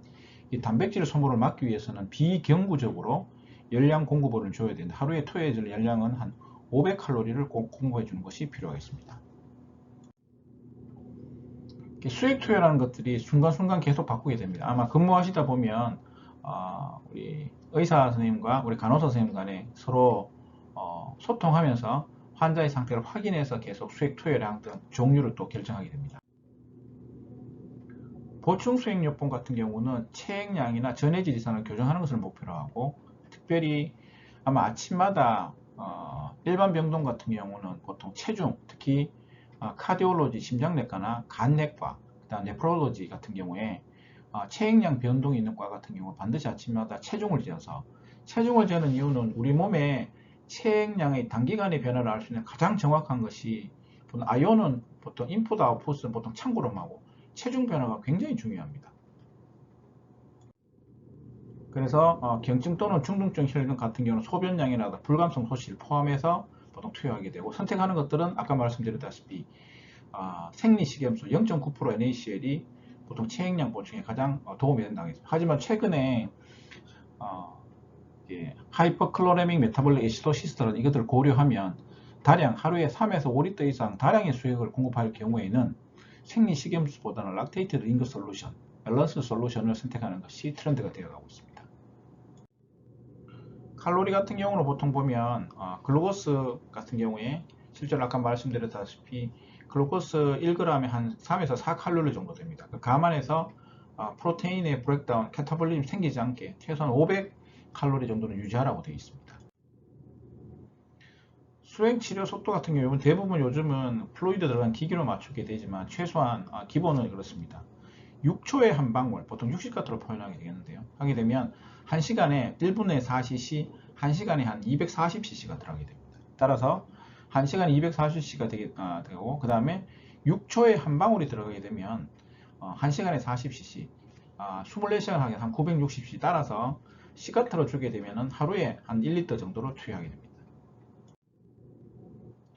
이 단백질 소모를 막기 위해서는 비경구적으로 열량 공급을 줘야 되는데 하루에 투여해줄 열량은 한 500칼로리를 꼭 공급해 주는 것이 필요하겠습니다. 수액 투여라는 것들이 순간순간 계속 바꾸게 됩니다. 아마 근무하시다 보면 우리 의사 선생님과 우리 간호사 선생님 간에 서로 소통하면서 환자의 상태를 확인해서 계속 수액 투여량 등 종류를 또 결정하게 됩니다. 보충 수액요법 같은 경우는 체액량이나 전해질 이상을 교정하는 것을 목표로 하고 특별히 아마 아침마다 일반 병동 같은 경우는 보통 체중, 특히 카디올로지, 심장내과나 간내과, 그다음 네프롤로지 같은 경우에 체액량 변동이 있는 과 같은 경우 반드시 아침마다 체중을 재서 체중을 재는 이유는 우리 몸에 체액량의 단기간의 변화를 알 수 있는 가장 정확한 것이 아이온은 보통 인풋 아웃풋은 보통 참고로하고 체중 변화가 굉장히 중요합니다. 그래서 경증 또는 중등증 혈증 같은 경우는 소변량이나 불감성 소실 포함해서 보통 투여하게 되고 선택하는 것들은 아까 말씀드렸다시피 생리식염수 0.9% NaCl이 보통 체액량 보충에 가장 도움이 된다고 했습니다. 하지만 최근에 하이퍼클로레믹 메타볼릭 애시도시스라는 이것들을 고려하면 다량 하루에 3에서 5리터 이상 다량의 수액을 공급할 경우에는 생리식염수보다는 락테이트 링거 솔루션, 밸런스 솔루션을 선택하는 것이 트렌드가 되어가고 있습니다. 칼로리 같은 경우는 보통 보면 글루코스 같은 경우에 실제로 아까 말씀드렸다시피 글루코스 1g에 한 3에서 4칼로리 정도 됩니다. 그 감안해서 프로테인의 브레이크다운, 캐타볼리즘 생기지 않게 최소한 500칼로리 정도는 유지하라고 되어 있습니다. 수행 치료 속도 같은 경우는 대부분 요즘은 플루이드 들어간 기기로 맞추게 되지만 최소한 기본은 그렇습니다. 6초에 한 방울, 보통 60가트로 표현하게 되겠는데요. 하게 되면 1시간에 1분에 4cc, 1시간에 한 240cc가 들어가게 됩니다. 따라서 1시간에 240cc가 되고 그 다음에 6초에 한 방울이 들어가게 되면 1시간에 40cc, 24시간 하게 한 960cc 따라서 C가트로 주게 되면 하루에 한 1리터 정도로 투여하게 됩니다.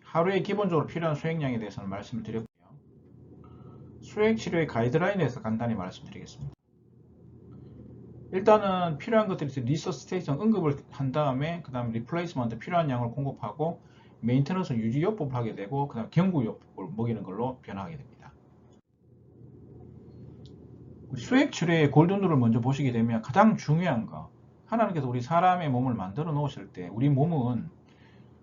하루에 기본적으로 필요한 수행량에 대해서는 말씀을 드렸고요. 수행 치료의 가이드라인에 대해서 간단히 말씀드리겠습니다. 일단은 필요한 것들이 리서스테이션 응급을 한 다음에 그 다음 리플레이스먼트 필요한 양을 공급하고 메인테너스 유지요법을 하게 되고 그 다음 경구요법을 먹이는 걸로 변화하게 됩니다. 수액 치료의 골든룰을 먼저 보시게 되면 가장 중요한 거, 하나님께서 우리 사람의 몸을 만들어 놓으실 때 우리 몸은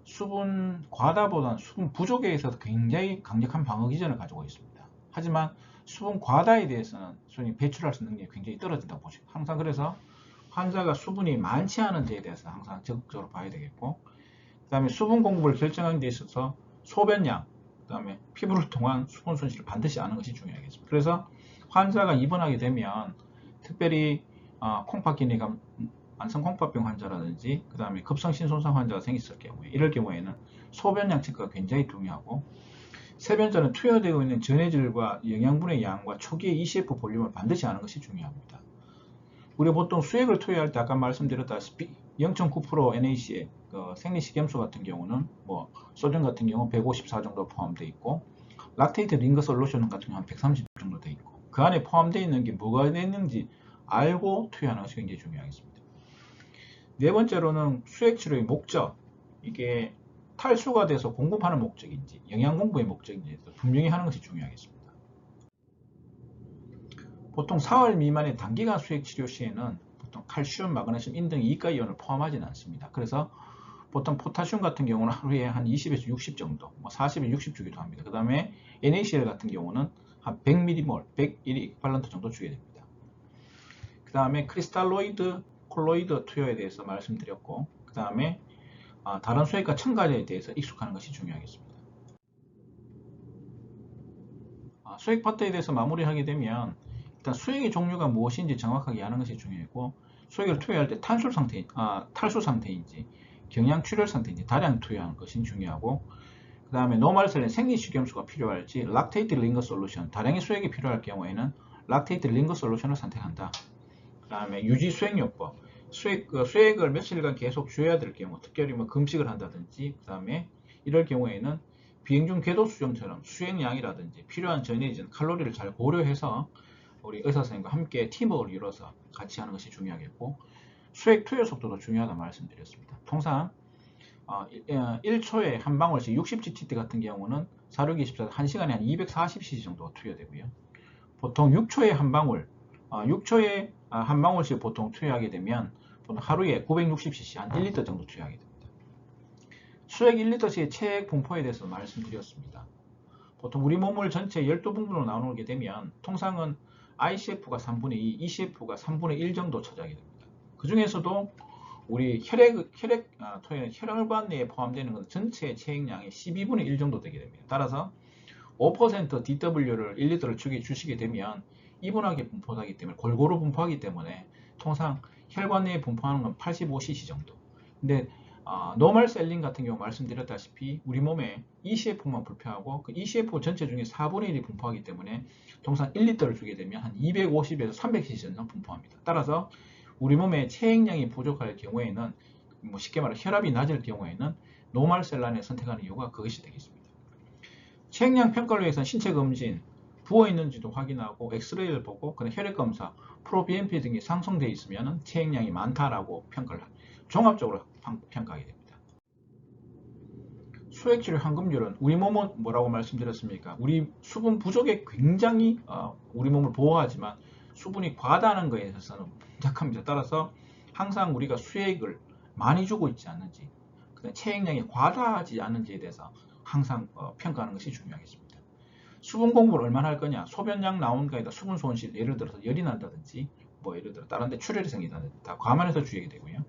수분 과다보다는 수분 부족에 있어서 굉장히 강력한 방어 기전을 가지고 있습니다. 하지만 수분 과다에 대해서는 수분이 배출할 수 있는 능력이 굉장히 떨어진다고 보시고, 항상 그래서 환자가 수분이 많지 않은 데에 대해서 항상 적극적으로 봐야 되겠고, 그 다음에 수분 공급을 결정하는 데 있어서 소변량, 그 다음에 피부를 통한 수분 손실을 반드시 아는 것이 중요하겠습니다. 그래서 환자가 입원하게 되면 특별히 콩팥기내감 만성콩팥병 환자라든지 그 다음에 급성신손상 환자가 생겼을 경우에 이럴 경우에는 소변량 체크가 굉장히 중요하고, 세변 전에 투여되고 있는 전해질과 영양분의 양과 초기의 ECF 볼륨을 반드시 아는 것이 중요합니다. 우리가 보통 수액을 투여할 때 아까 말씀드렸다시피 0.9% NaCl 생리식염수 같은 경우는 소듐 같은 경우 154 정도 포함되어 있고, 락테이트 링거 솔루션 같은 경우 한 130 정도 되어 있고, 그 안에 포함되어 있는 게 뭐가 있는지 알고 투여하는 것이 굉장히 중요하겠습니다. 네 번째로는 수액 치료의 목적, 이게 탈수가 돼서 공급하는 목적인지 영양 공부의 목적인지 분명히 하는 것이 중요하겠습니다. 보통 4월 미만의 단기간 수액 치료 시에는 보통 칼슘, 마그네슘, 인 등 이가이온을 포함하지는 않습니다. 그래서 보통 포타슘 같은 경우는 하루에 한 20에서 60 정도, 40에서 60 주기도 합니다. 그 다음에 NaCl 같은 경우는 한 100mm몰, 100mg 정도 주게 됩니다. 그 다음에 크리스탈로이드, 콜로이드 투여에 대해서 말씀드렸고, 그 다음에 다른 수액과 첨가제에 대해서 익숙하는 것이 중요하겠습니다. 수액 파트에 대해서 마무리하게 되면 일단 수액의 종류가 무엇인지 정확하게 아는 것이 중요하고, 수액을 투여할 때 탈수 상태인지 경량출혈 상태인지 다량 투여하는 것이 중요하고, 그 다음에 노말셀린 생리식염수가 필요할지 락테이트 링거 솔루션, 다량의 수액이 필요할 경우에는 락테이트 링거 솔루션을 선택한다. 그 다음에 유지 수액요법, 수액을 며칠간 계속 줘야 될 경우, 특별히 금식을 한다든지, 그 다음에 이럴 경우에는 비행 중 궤도 수정처럼 수액량이라든지 필요한 전해진 칼로리를 잘 고려해서 우리 의사 선생님과 함께 팀워크를 이뤄서 같이 하는 것이 중요하겠고, 수액 투여 속도도 중요하다 말씀드렸습니다. 통상 1초에 한 방울씩 60GT 같은 경우는 4624, 1시간에 한 240cc 정도가 투여되고요. 보통 6초에 한 방울, 6초에 한 방울씩 보통 투여하게 되면 보통 하루에 960cc, 한 1리터 정도 투여하게 됩니다. 수액 1리터씩의 체액 분포에 대해서 말씀드렸습니다. 보통 우리 몸을 전체 12분으로 나누게 되면 통상은 ICF가 3분의 2, ECF가 3분의 1 정도 차지하게 됩니다. 그 중에서도 우리 혈액관 내에 포함되는 건 전체 체액량의 12분의 1 정도 되게 됩니다. 따라서 5% DW를 1리터를 주시게 되면 이분하게 분포하기 때문에, 골고루 분포하기 때문에 통상 혈관 내에 분포하는 건 85cc 정도. 근데 노멀 셀린 같은 경우 말씀드렸다시피 우리 몸에 ECF만 분포하고 그 ECF 전체 중에 4분의 1이 분포하기 때문에 통상 1리터를 주게 되면 한 250에서 300cc 정도 분포합니다. 따라서 우리 몸에 체액량이 부족할 경우에는, 쉽게 말해 혈압이 낮을 경우에는 노멀 셀란을 선택하는 이유가 그것이 되겠습니다. 체액량 평가를 위해서는 신체 검진, 부어 있는지도 확인하고 엑스레이를 보고 그다음 혈액 검사, 프로BNP 등이 상승되어 있으면 체액량이 많다라고 종합적으로 평가하게 됩니다. 수액치료 황금률은 우리 몸은 뭐라고 말씀드렸습니까? 우리 수분 부족에 굉장히 우리 몸을 보호하지만 수분이 과다한 것에 있어서는 약합니다. 따라서 항상 우리가 수액을 많이 주고 있지 않는지, 그다음에 체액량이 과다하지 않은지에 대해서 항상 평가하는 것이 중요하겠습니다. 수분 공부를 얼마나 할 거냐, 소변량 나온 거에다 수분 손실, 예를 들어서 열이 난다든지 뭐 예를 들어 다른 데 출혈이 생기다든지 다 감안해서 주의하게 되고요.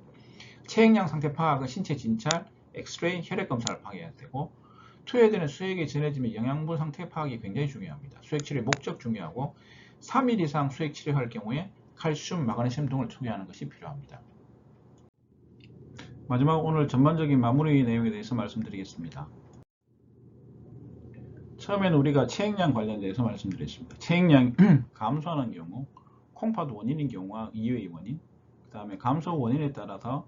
체액량 상태 파악은 신체 진찰, 엑스레이, 혈액 검사를 파악해야 되고, 투여되는 수액이 전해지면 영양분 상태 파악이 굉장히 중요합니다. 수액 치료의 목적 중요하고 3일 이상 수액 치료할 경우에 칼슘, 마그네슘 등을 투여하는 것이 필요합니다. 마지막 오늘 전반적인 마무리 내용에 대해서 말씀드리겠습니다. 처음에는 우리가 체액량 관련돼서 말씀드렸습니다. 체액량 감소하는 경우, 콩팥 원인인 경우와 이외의 원인, 그 다음에 감소 원인에 따라서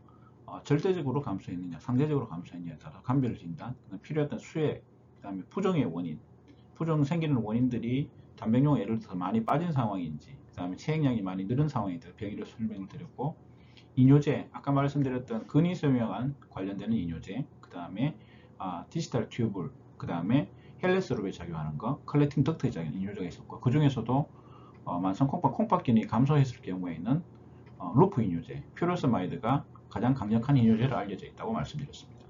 절대적으로 감소했느냐, 상대적으로 감소했느냐에 따라 감별을 진단, 필요했던 수액, 그 다음에 부종의 원인, 부종 생기는 원인들이 단백뇨가 예를 들어서 많이 빠진 상황인지, 그 다음에 체액량이 많이 늘은 상황인지 병의를 설명을 드렸고, 이뇨제, 아까 말씀드렸던 근위소명암 관련되는 이뇨제, 그 다음에 디지털 튜블, 그 다음에 헬레스룹에 작용하는 거, 컬렉팅 덕트에 작용하는 이뇨제가 있었고, 그 중에서도 만성 콩팥 기능이 감소했을 경우에는 루프 이뇨제, 퓨로스마이드가 가장 강력한 이뇨제로 알려져 있다고 말씀드렸습니다.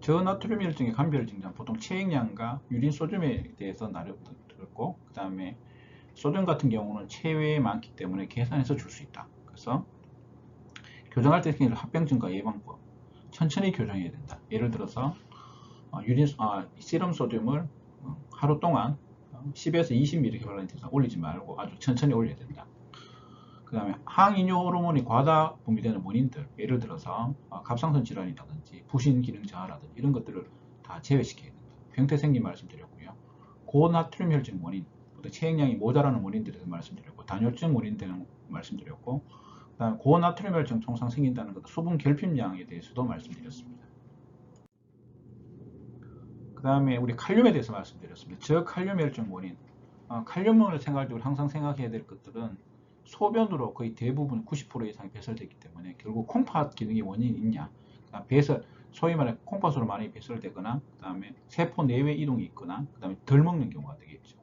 저나트륨 혈증의 감별 증상, 보통 체액량과 유린 소듐에 대해서 나름들었고, 그 다음에 소듐 같은 경우는 체외에 많기 때문에 계산해서 줄 수 있다. 그래서 교정할 때 생기는 합병증과 예방법, 천천히 교정해야 된다. 예를 들어서 시럼 소듐을 하루 동안 10에서 20mg 이상 올리지 말고 아주 천천히 올려야 된다. 그 다음에 항이뇨 호르몬이 과다 분비되는 원인들, 예를 들어서 갑상선 질환이라든지 부신 기능 저하라든지 이런 것들을 다 제외시켜야 된다. 병태 생긴 말씀드렸고요. 고나트륨 혈증 원인, 체액량이 모자라는 원인들에 대해서 말씀드렸고, 단혈증 원인들은 말씀드렸고, 그 다음에 고나트륨 혈증 통상 생긴다는 것, 수분 결핍량에 대해서도 말씀드렸습니다. 그 다음에 우리 칼륨에 대해서 말씀드렸습니다. 저칼륨 혈증 원인, 칼륨을 생각할 때 우리 항상 생각해야 될 것들은 소변으로 거의 대부분 90% 이상이 배설되기 때문에 결국 콩팥 기능이 원인이 있냐, 배설, 소위 말해 콩팥으로 많이 배설되거나, 그 다음에 세포 내외 이동이 있거나, 그 다음에 덜 먹는 경우가 되겠죠.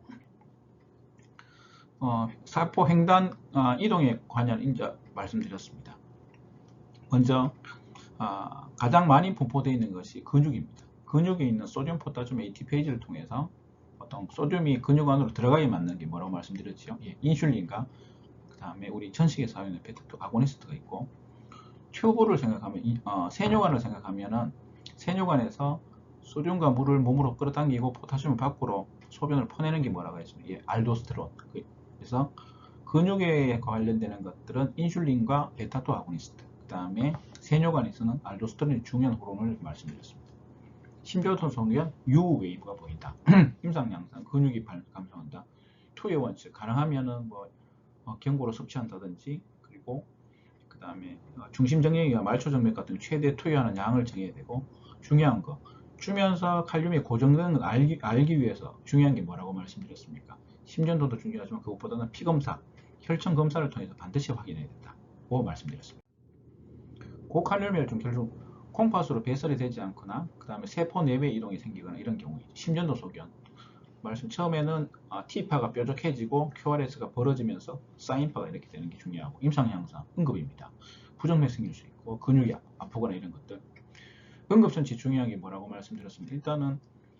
세포 횡단 이동에 관한 이제 말씀드렸습니다. 먼저 가장 많이 분포되어 있는 것이 근육입니다. 근육에 있는 소듐 포타슘 ATPase를 통해서 어떤 소듐이 근육 안으로 들어가게 만드는 게 뭐라고 말씀드렸죠? 예, 인슐린과 그 다음에 우리 전식에 사용하는 베타2 아고니스트가 있고, 튜브를 생각하면 세뇨관을 생각하면은 세뇨관에서 소듐과 물을 몸으로 끌어당기고 포타슘을 밖으로 소변을 퍼내는 게 뭐라고 했습니까? 예, 알도스테론. 그래서 근육에 관련되는 것들은 인슐린과 베타2 아고니스트, 그 다음에 세뇨관에서는 알도스테론이 중요한 호르몬을 말씀드렸습니다. 심표통성은 U 웨이브가 보인다. 임상양상, 근육이 감소한다. 투의 원칙, 가능하면은 경고로 섭취한다든지, 그리고 그 다음에 중심 정맥이나 말초 정맥 같은 최대 투여하는 양을 정해야 되고, 중요한 거, 주면서 칼륨이 고정되는 걸 알기 위해서 중요한 게 뭐라고 말씀드렸습니까? 심전도도 중요하지만 그것보다는 피검사, 혈청 검사를 통해서 반드시 확인해야 된다고 말씀드렸습니다. 고칼륨 혈중 결국 콩팥으로 배설이 되지 않거나, 그 다음에 세포 내외 이동이 생기거나 이런 경우, 심전도 소견, 말씀 처음에는 T파가 뾰족해지고 QRS가 벌어지면서 사인파가 이렇게 되는 게 중요하고, 임상 향상, 응급입니다. 부정맥 생길 수 있고, 근육이 아프거나 이런 것들. 응급처치 중요한 게 뭐라고 말씀드렸습니다. 일단은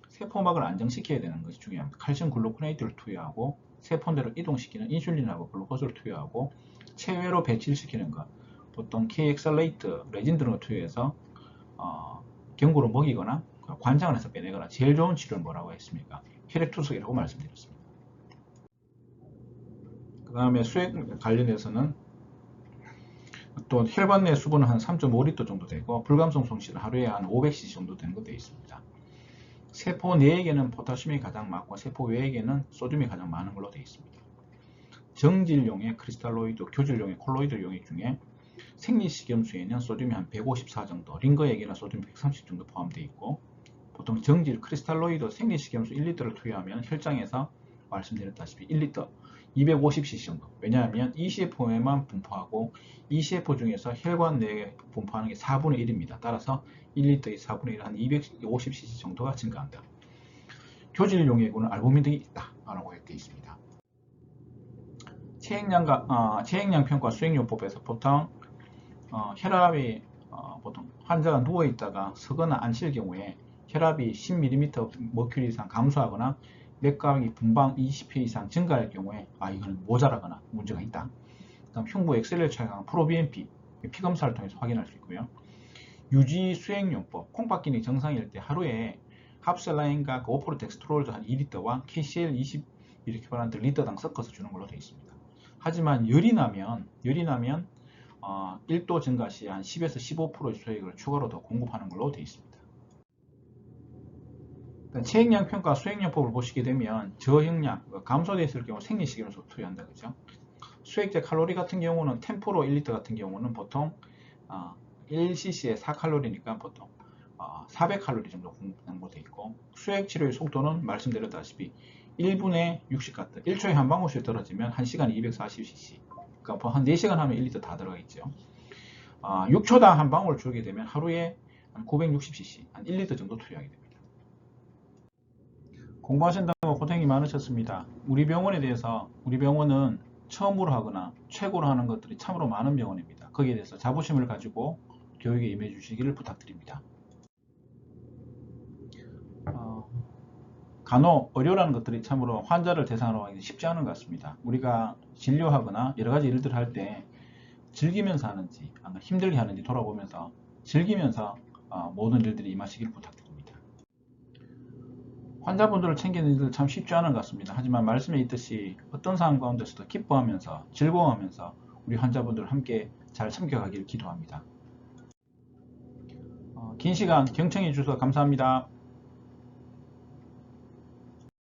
세포막을 안정시켜야 되는 것이 중요합니다. 칼슘 글루코네이트를 투여하고, 세포내로 이동시키는 인슐린하고 글루코스를 투여하고, 체외로 배출시키는 것, 보통 K엑셀레이트, 레진 등을 투여해서 경구로 먹이거나 관장을 해서 빼내거나, 제일 좋은 치료는 뭐라고 했습니까? 혈액투석이라고 말씀드렸습니다. 그 다음에 수액 관련해서는 또 혈관 내 수분은 한 3.5리터 정도 되고, 불감성 손실은 하루에 한 500cc 정도 되는 것도 되어 있습니다. 세포 내에게는 포타슘이 가장 많고, 세포 외에게는 소듐이 가장 많은 걸로 되어 있습니다. 정질용의 크리스탈로이드, 교질용의 콜로이드 용액 중에 생리식염수에는 소듐이 한 154 정도, 링거액에는 소듐 130 정도 포함되어 있고, 보통 정질 크리스탈로이드 생리식염수 1리터를 투여하면 혈장에서 말씀드렸다시피 1리터 250cc 정도, 왜냐하면 ECF에만 분포하고 ECF 중에서 혈관 내에 분포하는 게 4분의 1입니다. 따라서 1리터의 4분의 1, 한 250cc 정도가 증가한다. 교질 용액에는 알부민 등이 있다라고 되어 있습니다. 체액량 평가 수행요법에서 보통 혈압이 보통 환자가 누워 있다가 서거나 앉힐 경우에 혈압이 10mm 머큐리 이상 감소하거나 맥박이 분방 20회 이상 증가할 경우에 이거는 모자라거나 문제가 있다. 그다음 흉부 엑스레이를 촬영한 프로BNP 피 검사를 통해서 확인할 수 있고요. 유지 수행용법, 콩팥 기능이 정상일 때 하루에 합셀라인과 오프로덱스트롤도 한 2리터와 KCl 20mg 리터당 섞어서 주는 걸로 되어 있습니다. 하지만 열이 나면 1도 증가 시 한 10에서 15%의 수액을 추가로 더 공급하는 걸로 되어 있습니다. 체액량 평가 수액용법을 보시게 되면 저형량, 감소되어 있을 경우 생리식염수 투여한다. 그죠? 수액제 칼로리 같은 경우는 템포로 1리터 같은 경우는 보통 1cc에 4칼로리니까 보통 400칼로리 정도 공급되어 있고, 수액 치료의 속도는 말씀드렸다시피 1분에 60가트, 1초에 한 방울씩 떨어지면 1시간에 240cc, 그러니까 한 4시간 하면 1리터 다 들어가겠죠. 6초당 한 방울 주게 되면 하루에 한 960cc, 한 1리터 정도 투여하게 됩니다. 공부하신다고 고생이 많으셨습니다. 우리 병원은 처음으로 하거나 최고로 하는 것들이 참으로 많은 병원입니다. 거기에 대해서 자부심을 가지고 교육에 임해 주시기를 부탁드립니다. 간호, 의료라는 것들이 참으로 환자를 대상으로 하기 쉽지 않은 것 같습니다. 우리가 진료하거나 여러 가지 일들을 할 때 즐기면서 하는지 힘들게 하는지 돌아보면서 즐기면서 모든 일들이 임하시기를 부탁드립니다. 환자분들을 챙기는 일은 참 쉽지 않은 것 같습니다. 하지만 말씀에 있듯이 어떤 상황 가운데서도 기뻐하면서 즐거워하면서 우리 환자분들을 함께 잘 섬겨가기를 기도합니다. 긴 시간 경청해 주셔서 감사합니다.